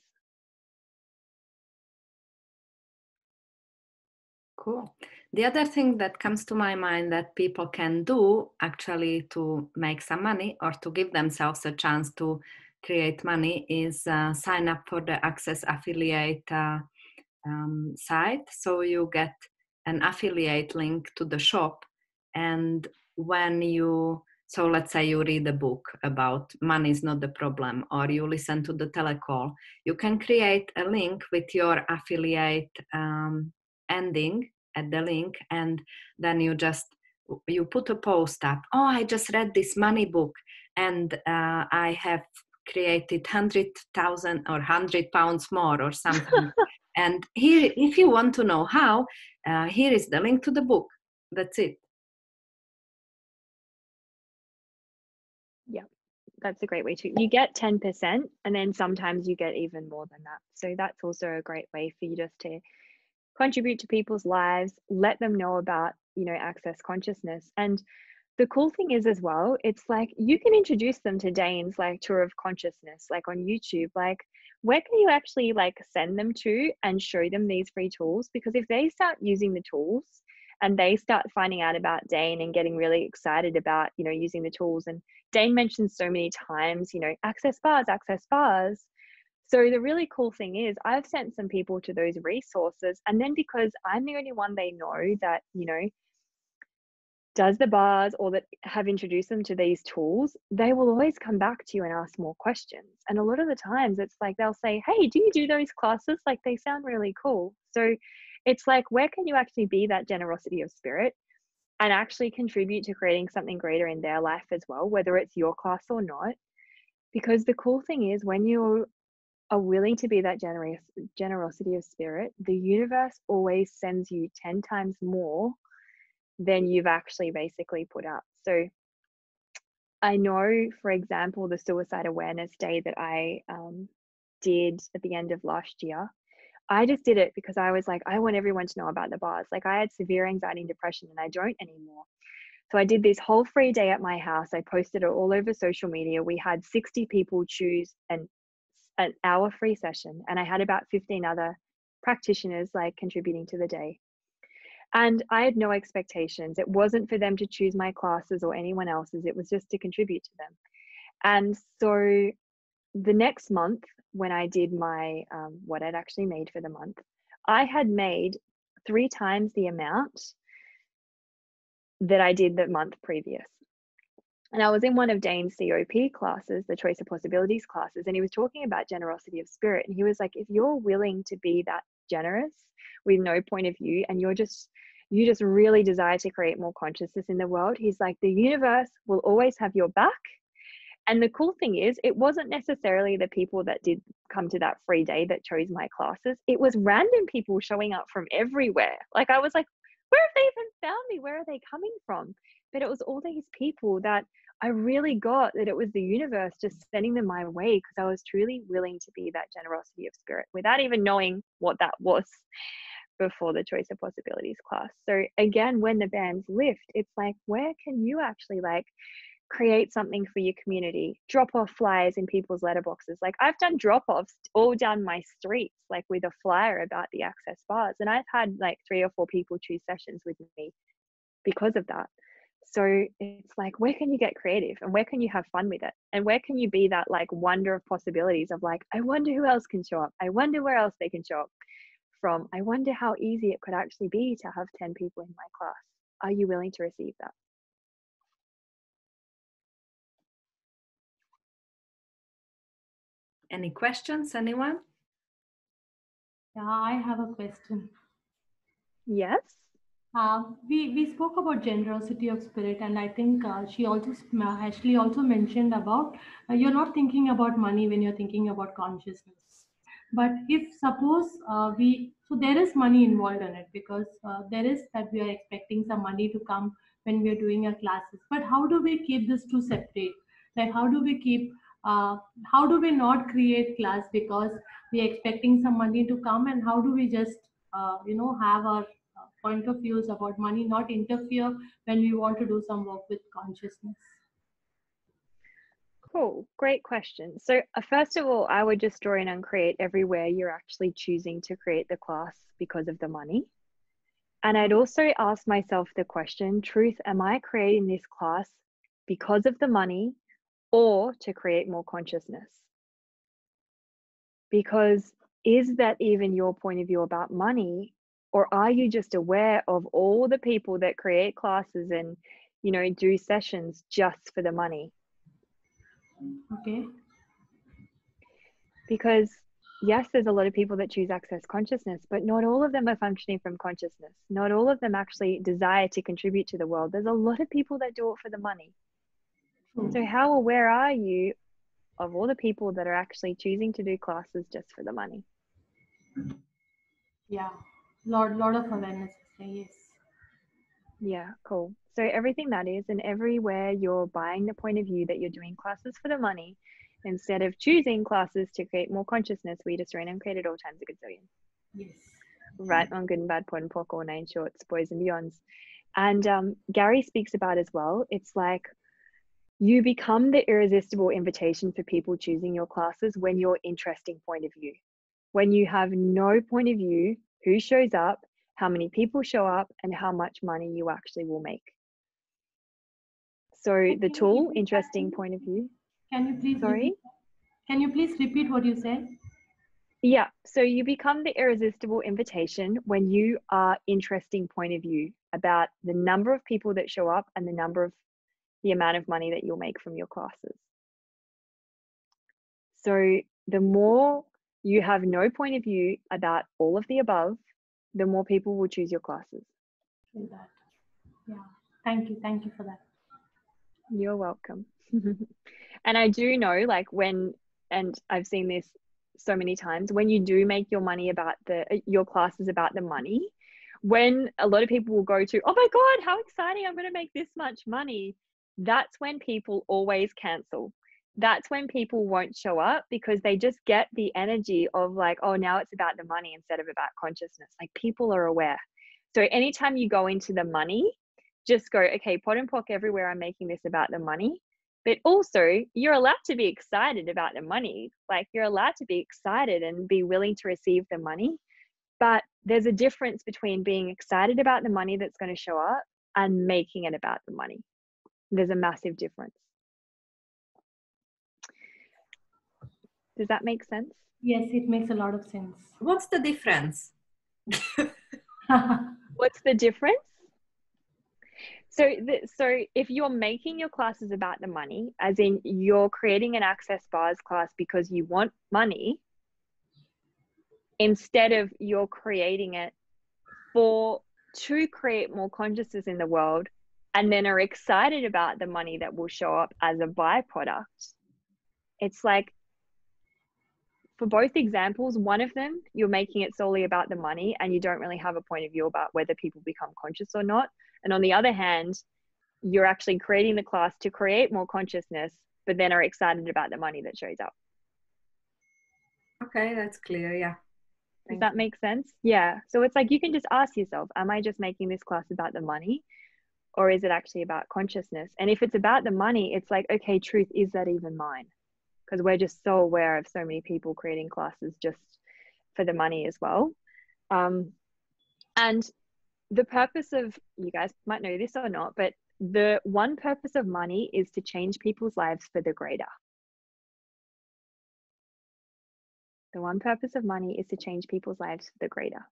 Cool. The other thing that comes to my mind that people can do actually to make some money, or to give themselves a chance to create money, is sign up for the Access affiliate site. So you get an affiliate link to the shop, and when so let's say you read a book about money is not the problem, or you listen to the telecall, you can create a link with your affiliate ending at the link, and then you put a post up, oh, I just read this money book, and I have created 100,000 or 100 pounds more or something. And here, if you want to know how, here is the link to the book. That's it. Yeah, that's a great way to, you get 10%, and then sometimes you get even more than that. So that's also a great way for you just to contribute to people's lives, let them know about, Access consciousness. And the cool thing is as well, it's like you can introduce them to Dane's like tour of consciousness, like on YouTube. Like, where can you actually like send them to and show them these free tools? Because if they start using the tools and they start finding out about Dane and getting really excited about, using the tools, and Dane mentions so many times, access bars. So the really cool thing is I've sent some people to those resources, and then because I'm the only one they know that, does the bars, or that have introduced them to these tools, they will always come back to you and ask more questions. And a lot of the times it's like, they'll say, hey, do you do those classes? Like, they sound really cool. So it's like, where can you actually be that generosity of spirit and actually contribute to creating something greater in their life as well, whether it's your class or not? Because the cool thing is, when you are willing to be that generosity of spirit, the universe always sends you 10 times more than you've actually basically put up. So I know, for example, the Suicide Awareness Day that I did at the end of last year, I just did it because I was like, I want everyone to know about the bars. Like, I had severe anxiety and depression, and I don't anymore. So I did this whole free day at my house. I posted it all over social media. We had 60 people choose an hour free session, and I had about 15 other practitioners like contributing to the day. And I had no expectations. It wasn't for them to choose my classes or anyone else's. It was just to contribute to them. And so the next month, when I did my what I'd actually made for the month, I had made 3 times the amount that I did the month previous. And I was in one of Dane's COP classes, the Choice of Possibilities classes, and he was talking about generosity of spirit. And he was like, if you're willing to be that generous with no point of view, and you just really desire to create more consciousness in the world, he's like, the universe will always have your back. And the cool thing is, it wasn't necessarily the people that did come to that free day that chose my classes. It was random people showing up from everywhere. Like, I was like, where have they even found me? Where are they coming from? But it was all these people that I really got that it was the universe just sending them my way, because I was truly willing to be that generosity of spirit without even knowing what that was before the Choice of Possibilities class. So again, when the bans lift, it's like, where can you actually like create something for your community? Drop off flyers in people's letterboxes. Like, I've done drop offs all down my streets, like with a flyer about the access bars, and I've had like 3 or 4 people choose sessions with me because of that. So it's like, where can you get creative, and where can you have fun with it, and where can you be that like wonder of possibilities of like, I wonder who else can show up, I wonder where else they can show up from, I wonder how easy it could actually be to have 10 people in my class. Are you willing to receive that? Any questions, anyone? Yeah, I have a question. Yes. We spoke about generosity of spirit, and I think Ashlee also mentioned about you're not thinking about money when you're thinking about consciousness. But if suppose so there is money involved in it, because there is that we are expecting some money to come when we are doing our classes. But how do we keep this two separate? Like, how do we keep how do we not create class because we are expecting some money to come, and how do we just have our point of views about money not interfere when we want to do some work with consciousness? Cool. Great question. So first of all, I would just draw in and create everywhere you're actually choosing to create the class because of the money. And I'd also ask myself the question, truth, am I creating this class because of the money or to create more consciousness? Because is that even your point of view about money? Or are you just aware of all the people that create classes and, do sessions just for the money? Okay. Because yes, there's a lot of people that choose access consciousness, but not all of them are functioning from consciousness. Not all of them actually desire to contribute to the world. There's a lot of people that do it for the money. So how aware are you of all the people that are actually choosing to do classes just for the money? Yeah, lot of awareness there, yes. Yeah, cool. So everything that is, and everywhere you're buying the point of view that you're doing classes for the money, instead of choosing classes to create more consciousness, we just ran and created all times a gazillion. Yes. Right, on good and bad, pod and poc, all 9 shorts, boys and beyonds. And Gary speaks about as well, it's like you become the irresistible invitation for people choosing your classes when you're interesting point of view. When you have no point of view, who shows up, how many people show up, and how much money you actually will make. So the tool, interesting point of view. Can you please Sorry? Can you please repeat what you said? Yeah, so you become the irresistible invitation when you are interesting point of view about the number of people that show up and the amount of money that you'll make from your classes. So the more you have no point of view about all of the above, the more people will choose your classes. That. Yeah. Thank you for that. You're welcome. And I do know, like, and I've seen this so many times, when you do make your money about your classes about the money, when a lot of people will go to, oh my God, how exciting, I'm going to make this much money. That's when people always cancel. That's when people won't show up, because they just get the energy of like, oh, now it's about the money instead of about consciousness. Like, people are aware. So anytime you go into the money, just go, okay, pod and poc everywhere, I'm making this about the money. But also, you're allowed to be excited about the money. Like, you're allowed to be excited and be willing to receive the money. But there's a difference between being excited about the money that's going to show up and making it about the money. There's a massive difference. Does that make sense? Yes, it makes a lot of sense. What's the difference? What's the difference? So if you're making your classes about the money, as in you're creating an Access Bars class because you want money, instead of you're creating it to create more consciousness in the world, and then are excited about the money that will show up as a byproduct. It's like, for both examples, one of them, you're making it solely about the money and you don't really have a point of view about whether people become conscious or not. And on the other hand, you're actually creating the class to create more consciousness, but then are excited about the money that shows up. Okay, that's clear, yeah. Does that make sense? Yeah. So it's like, you can just ask yourself, am I just making this class about the money, or is it actually about consciousness? And if it's about the money, it's like, okay, truth, is that even mine? Because we're just so aware of so many people creating classes just for the money as well. And the purpose of, you guys might know this or not, but the one purpose of money is to change people's lives for the greater. The one purpose of money is to change people's lives for the greater.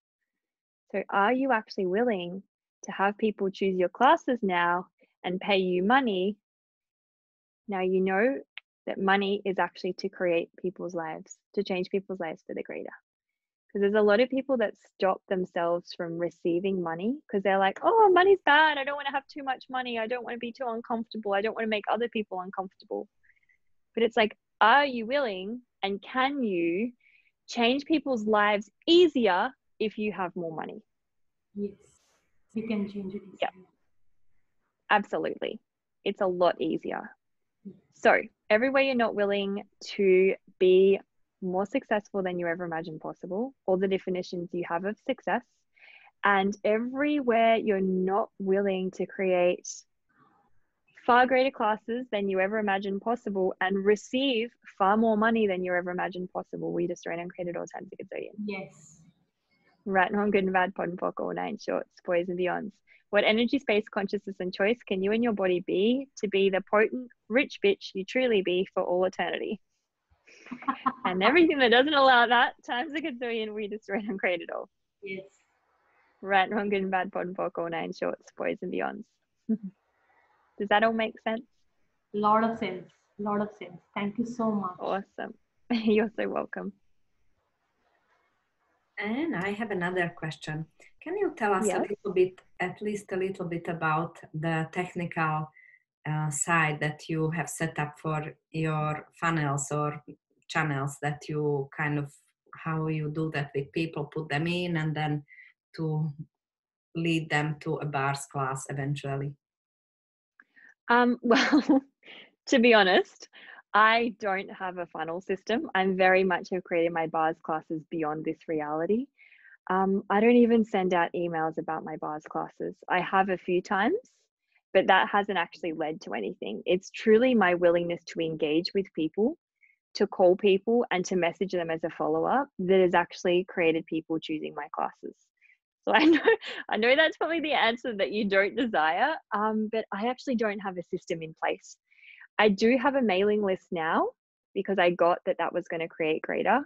So are you actually willing to have people choose your classes now and pay you money? Now you know that money is actually to create people's lives, to change people's lives for the greater. Because there's a lot of people that stop themselves from receiving money because they're like, oh, money's bad. I don't want to have too much money. I don't want to be too uncomfortable. I don't want to make other people uncomfortable. But it's like, are you willing and can you change people's lives easier if you have more money? Yes, we can change it easily. Yeah, absolutely. It's a lot easier. So everywhere you're not willing to be more successful than you ever imagined possible, all the definitions you have of success, and everywhere you're not willing to create far greater classes than you ever imagined possible and receive far more money than you ever imagined possible, we destroyed and created all times of Gazillion. Yes. Right and wrong, good and bad, pod and pock, all nine shorts, boys and beyonds. What energy, space, consciousness, and choice can you and your body be to be the potent, rich bitch you truly be for all eternity? And everything that doesn't allow that, times a gazillion, we destroyed and created all. Yes. Right and wrong, good and bad, pod and pock, all nine shorts, boys and beyonds. Does that all make sense? Lot of sense. Lot of sense. Thank you so much. Awesome. You're so welcome. And I have another question. Can you tell us Yes. a little bit, at least a little bit, about the technical side that you have set up for your funnels or channels, that you kind of, how you do that with people, put them in and then to lead them to a bars class eventually? Well, to be honest, I don't have a funnel system. I'm very much have created my bars classes beyond this reality. I don't even send out emails about my bars classes. I have a few times, but that hasn't actually led to anything. It's truly my willingness to engage with people, to call people and to message them as a follow-up that has actually created people choosing my classes. So I know that's probably the answer that you don't desire, but I actually don't have a system in place. I do have a mailing list now because I got that was going to create greater,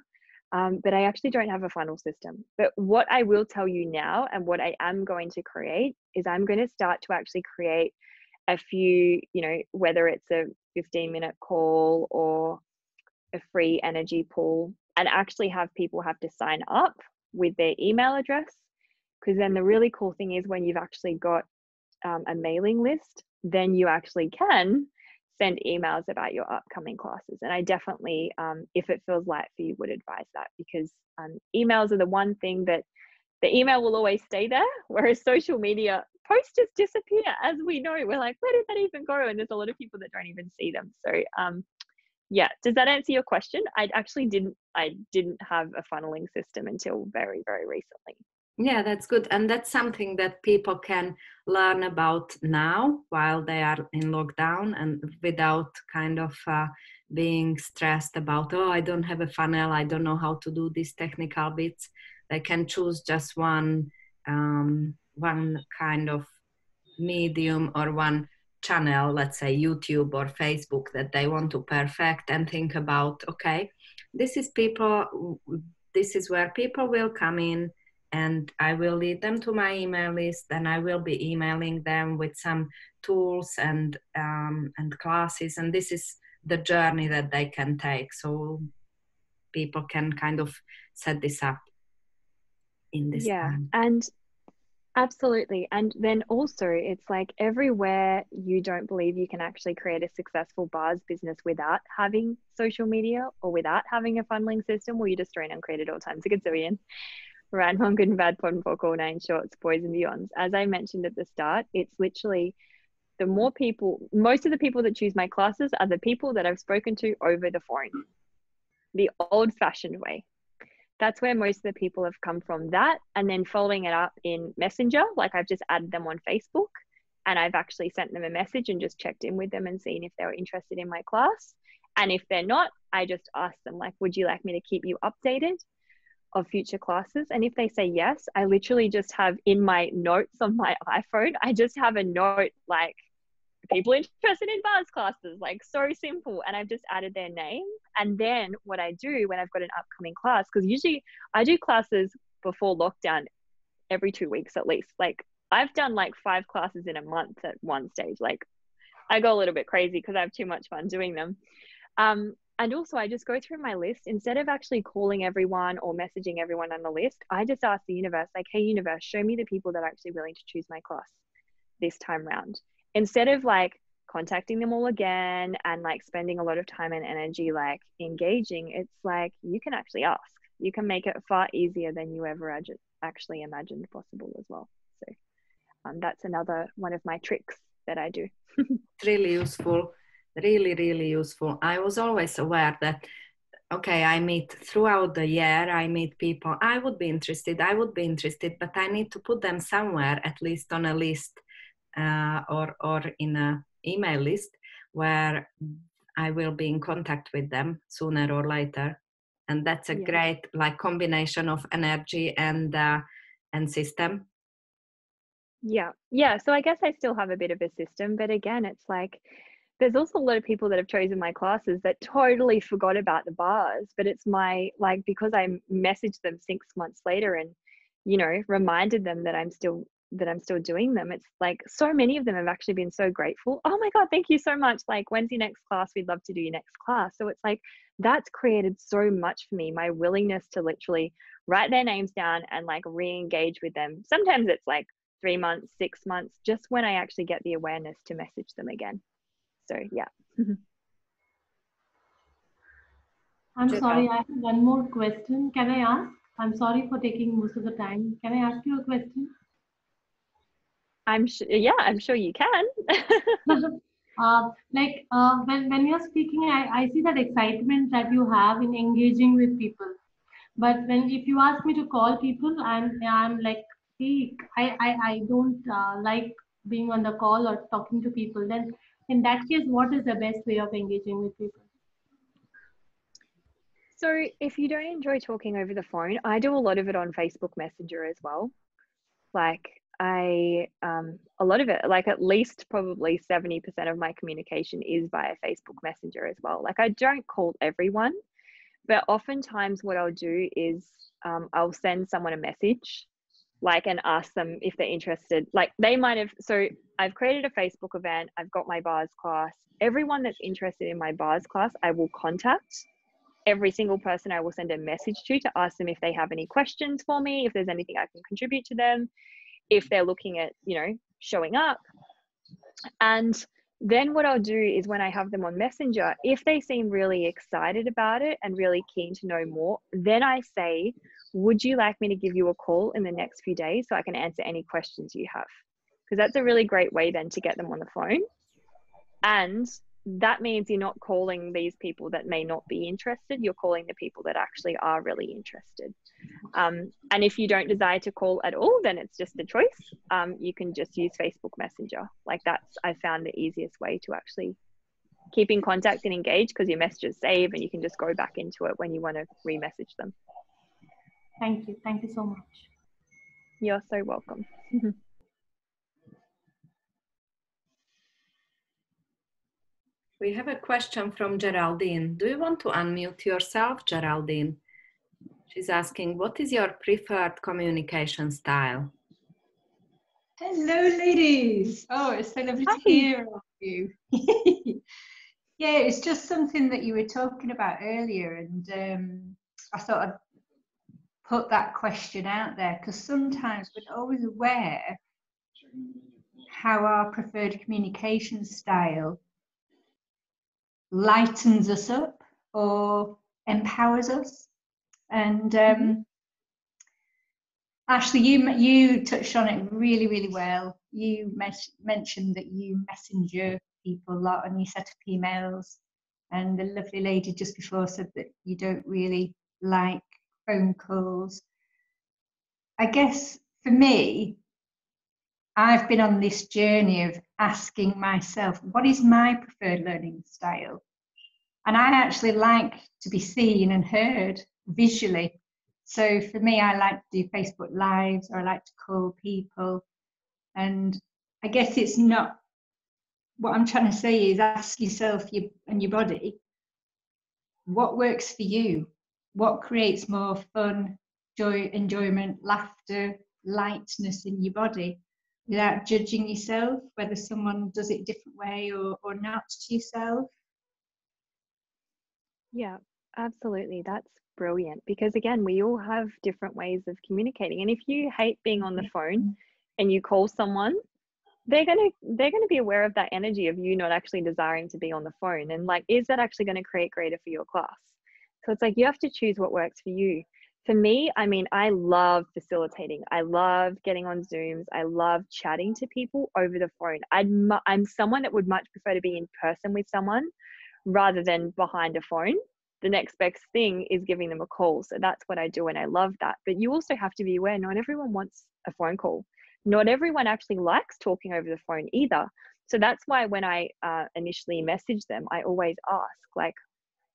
but I actually don't have a funnel system. But what I will tell you now and what I am going to create is I'm going to start to actually create a few, whether it's a 15-minute call or a free energy pool, and actually have people have to sign up with their email address. Because then the really cool thing is when you've actually got a mailing list, then you actually can send emails about your upcoming classes. And I definitely, if it feels light for you, would advise that, because emails are the one thing that the email will always stay there, whereas social media posts just disappear. As we know, we're like, where did that even go? And there's a lot of people that don't even see them. So yeah, does that answer your question? I didn't have a funneling system until very, very recently. Yeah, that's good. And that's something that people can learn about now while they are in lockdown, and without kind of being stressed about, oh, I don't have a funnel, I don't know how to do these technical bits. they can choose just one kind of medium or one channel, let's say YouTube or Facebook, that they want to perfect, and think about, okay, this is where people will come in, and I will lead them to my email list, and I will be emailing them with some tools and classes, and this is the journey that they can take. So people can kind of set this up in this time. And absolutely. And then also it's like everywhere you don't believe you can actually create a successful bars business without having social media or without having a funneling system, or you just drain uncreated all times. It's in right, wrong, good and bad, pod and fork, all nine shorts, boys and beyonds. As I mentioned at the start, it's literally most of the people that choose my classes are the people that I've spoken to over the phone, the old fashioned way. That's where most of the people have come from, that, and then following it up in Messenger. Like I've just added them on Facebook and I've actually sent them a message and just checked in with them and seen if they were interested in my class. And if they're not, I just ask them, like, would you like me to keep you updated of future classes? And if they say yes, I literally just have in my notes on my iPhone, I just have a note like, people interested in bars classes, like so simple. And I've just added their name. And then what I do when I've got an upcoming class, because usually I do classes before lockdown every 2 weeks at least. Like I've done like 5 classes in a month at one stage. Like I go a little bit crazy because I have too much fun doing them. And also I just go through my list instead of actually calling everyone or messaging everyone on the list. I just ask the universe, like, hey universe, show me the people that are actually willing to choose my class this time round. Instead of like contacting them all again and like spending a lot of time and energy like engaging, it's like you can actually ask. You can make it far easier than you ever actually imagined possible as well. So that's another one of my tricks that I do. Really useful, really useful. I was always aware that, okay, I meet throughout the year, I meet people, I would be interested, but I need to put them somewhere, at least on a list. Or in an email list where I will be in contact with them sooner or later. And that's a great like combination of energy and system. Yeah. So I guess I still have a bit of a system, but again, it's like there's also a lot of people that have chosen my classes that totally forgot about the bars, but it's my, like, because I messaged them 6 months later and, you know, reminded them that I'm still doing them. It's like so many of them have actually been so grateful. Oh my God, thank you so much. Like, when's your next class? We'd love to do your next class. So it's like, that's created so much for me, my willingness to literally write their names down and like re-engage with them. Sometimes it's like 3 months, 6 months, just when I actually get the awareness to message them again. So yeah. I'm sorry, I have one more question. Can I ask? I'm sorry for taking most of the time. Can I ask you a question? I'm sure you can. When you're speaking, I see that excitement that you have in engaging with people. But if you ask me to call people, I'm like, I don't like being on the call or talking to people. Then in that case, what is the best way of engaging with people? So if you don't enjoy talking over the phone, I do a lot of it on Facebook Messenger as well. Like a lot of it, like at least probably 70% of my communication is via Facebook Messenger as well. Like I don't call everyone, but oftentimes what I'll do is I'll send someone a message, like, and ask them if they're interested. Like they might have, so I've created a Facebook event, I've got my bars class. Everyone that's interested in my bars class, I will contact. Every single person I will send a message to ask them if they have any questions for me, if there's anything I can contribute to them, if they're looking at, you know, showing up. And then what I'll do is when I have them on Messenger, if they seem really excited about it and really keen to know more, then I say, would you like me to give you a call in the next few days so I can answer any questions you have? Because that's a really great way then to get them on the phone. And that means you're not calling these people that may not be interested, you're calling the people that actually are really interested. And if you don't desire to call at all, then it's just a choice. You can just use Facebook Messenger. Like that's, I found the easiest way to actually keep in contact and engage, because your messages save and you can just go back into it when you want to re-message them. Thank you. Thank you so much. You're so welcome. We have a question from Geraldine. Do you want to unmute yourself, Geraldine? She's asking, what is your preferred communication style? Hello, ladies. Oh, it's so lovely to hear of you. Yeah, it's just something that you were talking about earlier, and I thought I'd put that question out there because sometimes we're not always aware how our preferred communication style lightens us up or empowers us. And Ashlee, you touched on it really, really well. You mentioned that you messenger people a lot and you set up emails, and the lovely lady just before said that you don't really like phone calls. I guess for me, I've been on this journey of asking myself, what is my preferred learning style? And I actually like to be seen and heard visually. So for me, I like to do Facebook Lives, or I like to call people. And I guess it's not, what I'm trying to say is ask yourself and your body, what works for you? What creates more fun, joy, enjoyment, laughter, lightness in your body, without judging yourself, whether someone does it a different way or not to yourself. Yeah, absolutely. That's brilliant, because again, we all have different ways of communicating. And if you hate being on the phone and you call someone, they're gonna be aware of that energy of you not actually desiring to be on the phone. And like, is that actually going to create greater for your class? So it's like you have to choose what works for you. For me, I mean, I love facilitating. I love getting on Zooms. I love chatting to people over the phone. I'm someone that would much prefer to be in person with someone rather than behind a phone. The next best thing is giving them a call. So that's what I do, and I love that. But you also have to be aware, not everyone wants a phone call. Not everyone actually likes talking over the phone either. So that's why when I initially message them, I always ask, like,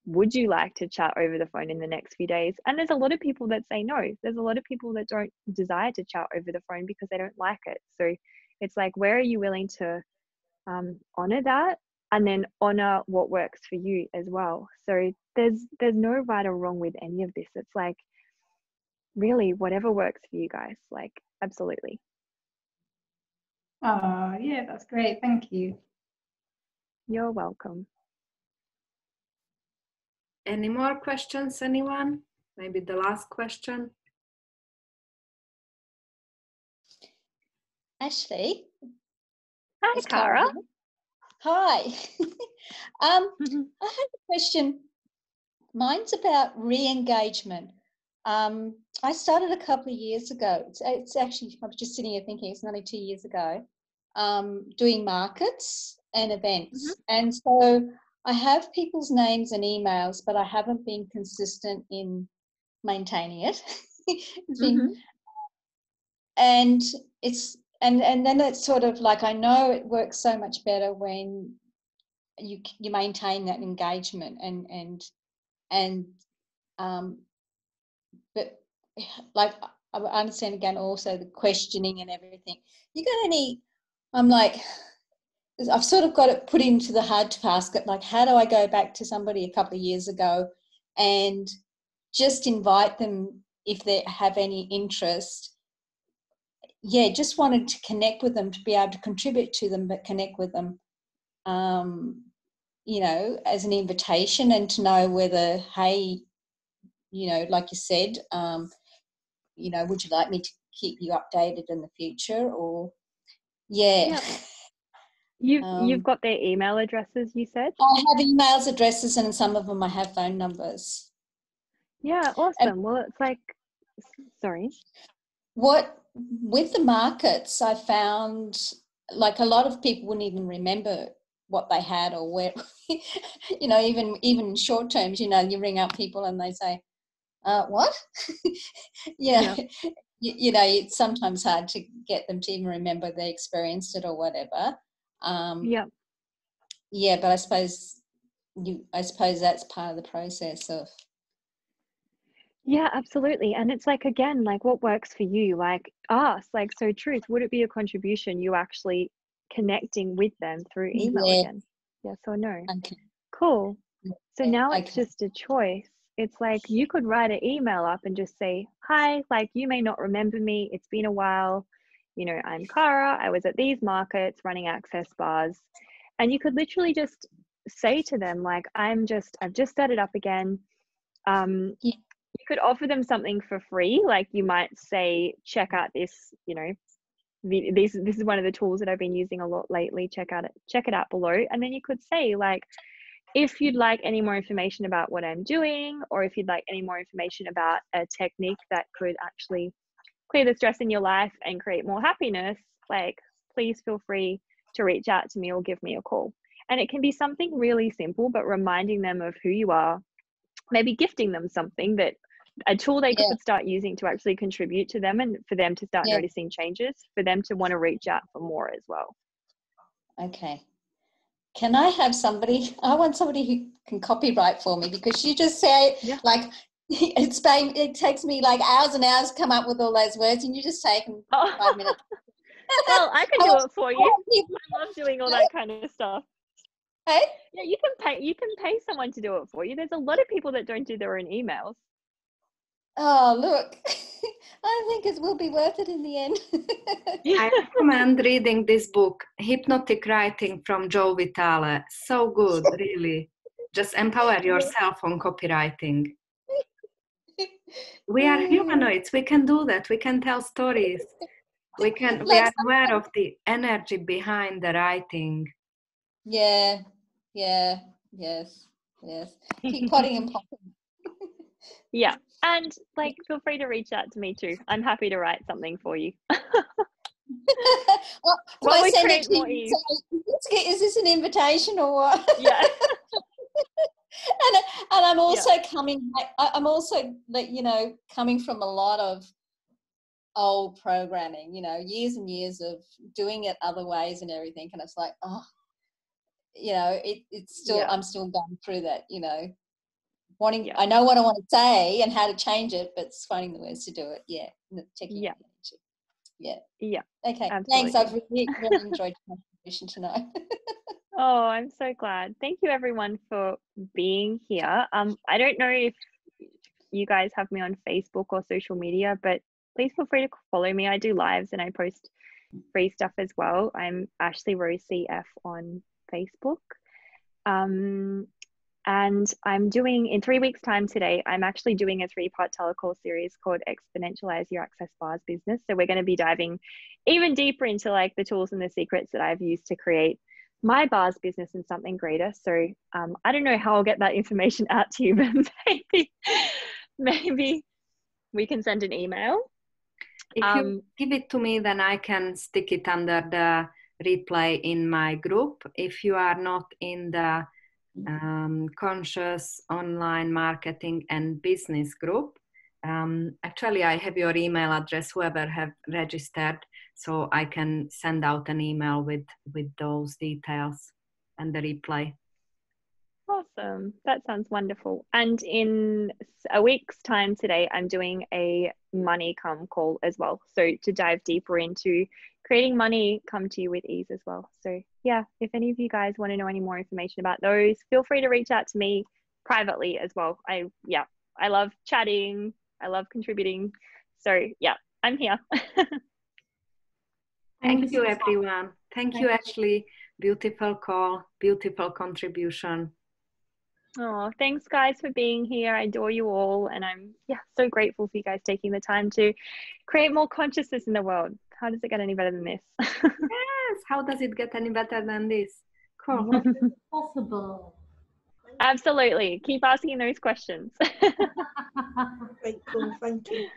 would you like to chat over the phone in the next few days? And there's a lot of people that say no. There's a lot of people that don't desire to chat over the phone because they don't like it. So it's like, where are you willing to honor that, and then honor what works for you as well? So there's no right or wrong with any of this. It's like, really, whatever works for you guys, like, absolutely. Oh, yeah, that's great. Thank you. You're welcome. Any more questions, anyone? Maybe the last question. Ashlee. Hi, Cara. Hi. I have a question. Mine's about re-engagement. I started a couple of years ago. It's actually, I was just sitting here thinking it's nearly 2 years ago, doing markets and events. And so I have people's names and emails, but I haven't been consistent in maintaining it. And it's and then it's sort of like, I know it works so much better when you maintain that engagement and but like, I understand again also the questioning and everything. You got any? I'm like, I've sort of got it put into the hard task. Like, how do I go back to somebody a couple of years ago and just invite them if they have any interest? Yeah, just wanted to connect with them, to be able to contribute to them, but connect with them, you know, as an invitation, and to know whether, hey, you know, like you said, you know, would you like me to keep you updated in the future? Or You've got their email addresses, you said? I have emails, addresses, and some of them I have phone numbers. Yeah, awesome. Well, it's like, sorry. With the markets, I found, like, a lot of people wouldn't even remember what they had or where, you know, even short terms, you know, you ring up people and they say, what? Yeah. You know, it's sometimes hard to get them to even remember they experienced it or whatever. Yeah, but I suppose that's part of the process of. Yeah, absolutely. And it's like, again, like what works for you, like us, like, so truth, would it be a contribution you actually connecting with them through email Yeah. again? Yes or no? Okay. Cool. So now it's Okay. just a choice. It's like you could write an email up and just say, hi, like you may not remember me. It's been a while. You know, I'm Cara. I was at these markets running access bars. And you could literally just say to them, like, I've just set it up again. Yeah. You could offer them something for free. Like you might say, check out this, you know, this is one of the tools that I've been using a lot lately. Check it out below. And then you could say, like, if you'd like any more information about what I'm doing, or if you'd like any more information about a technique that could actually clear the stress in your life and create more happiness, like, please feel free to reach out to me or give me a call. And it can be something really simple, but reminding them of who you are, maybe gifting them something, that a tool they Yeah. could start using to actually contribute to them, and for them to start Yeah. noticing changes, for them to want to reach out for more as well. Okay. Can I have somebody? I want somebody who can copyright for me, because you just say, Yeah. like, it takes me like hours and hours to come up with all those words, and you just take 5 minutes. Well, I can do it for you. I love doing all that kind of stuff. Hey? Yeah, you can pay someone to do it for you. There's a lot of people that don't do their own emails. Oh, look. I think it will be worth it in the end. I recommend reading this book, Hypnotic Writing from Joe Vitale. So good, really. Just empower yourself on copywriting. We are humanoids. We can do that. We can tell stories. We are aware of the energy behind the writing. Yeah. Yes. Keep potting and popping. Yeah. And like, feel free to reach out to me too. I'm happy to write something for you. Well, Well, I we send create it to more you? ease. Is this an invitation or what? Yeah. and I'm also I'm also, you know, coming from a lot of old programming, you know, years and years of doing it other ways and everything, and it's like, oh, you know, it's still, I'm still going through that, you know, I know what I want to say and how to change it, but it's finding the words to do it. Yeah. Checking out the energy. Yeah. Okay. Absolutely. Thanks. I've really enjoyed your contribution tonight. Oh, I'm so glad. Thank you everyone for being here. I don't know if you guys have me on Facebook or social media, but please feel free to follow me. I do lives and I post free stuff as well. I'm Ashlee Rose CF on Facebook. And I'm doing, in 3 weeks time today, I'm actually doing a 3-part telecourse series called Exponentialize Your Access Bars Business. So we're going to be diving even deeper into like the tools and the secrets that I've used to create my bars business and something greater. So I don't know how I'll get that information out to you, but maybe we can send an email. If you give it to me, then I can stick it under the replay in my group. If you are not in the conscious online marketing and business group, actually I have your email address, whoever have registered, so I can send out an email with those details and the replay. Awesome. That sounds wonderful. And in a week's time today, I'm doing a money come call as well. So to dive deeper into creating money come to you with ease as well. So yeah, if any of you guys want to know any more information about those, feel free to reach out to me privately as well. I love chatting. I love contributing. So yeah, I'm here. Thank you, everyone. Thank you, Ashlee. Beautiful call, beautiful contribution. Oh, thanks guys for being here. I adore you all. And I'm so grateful for you guys taking the time to create more consciousness in the world. How does it get any better than this? Yes, how does it get any better than this? Cool. What is possible? Absolutely. Keep asking those questions. Great, cool. Thank you.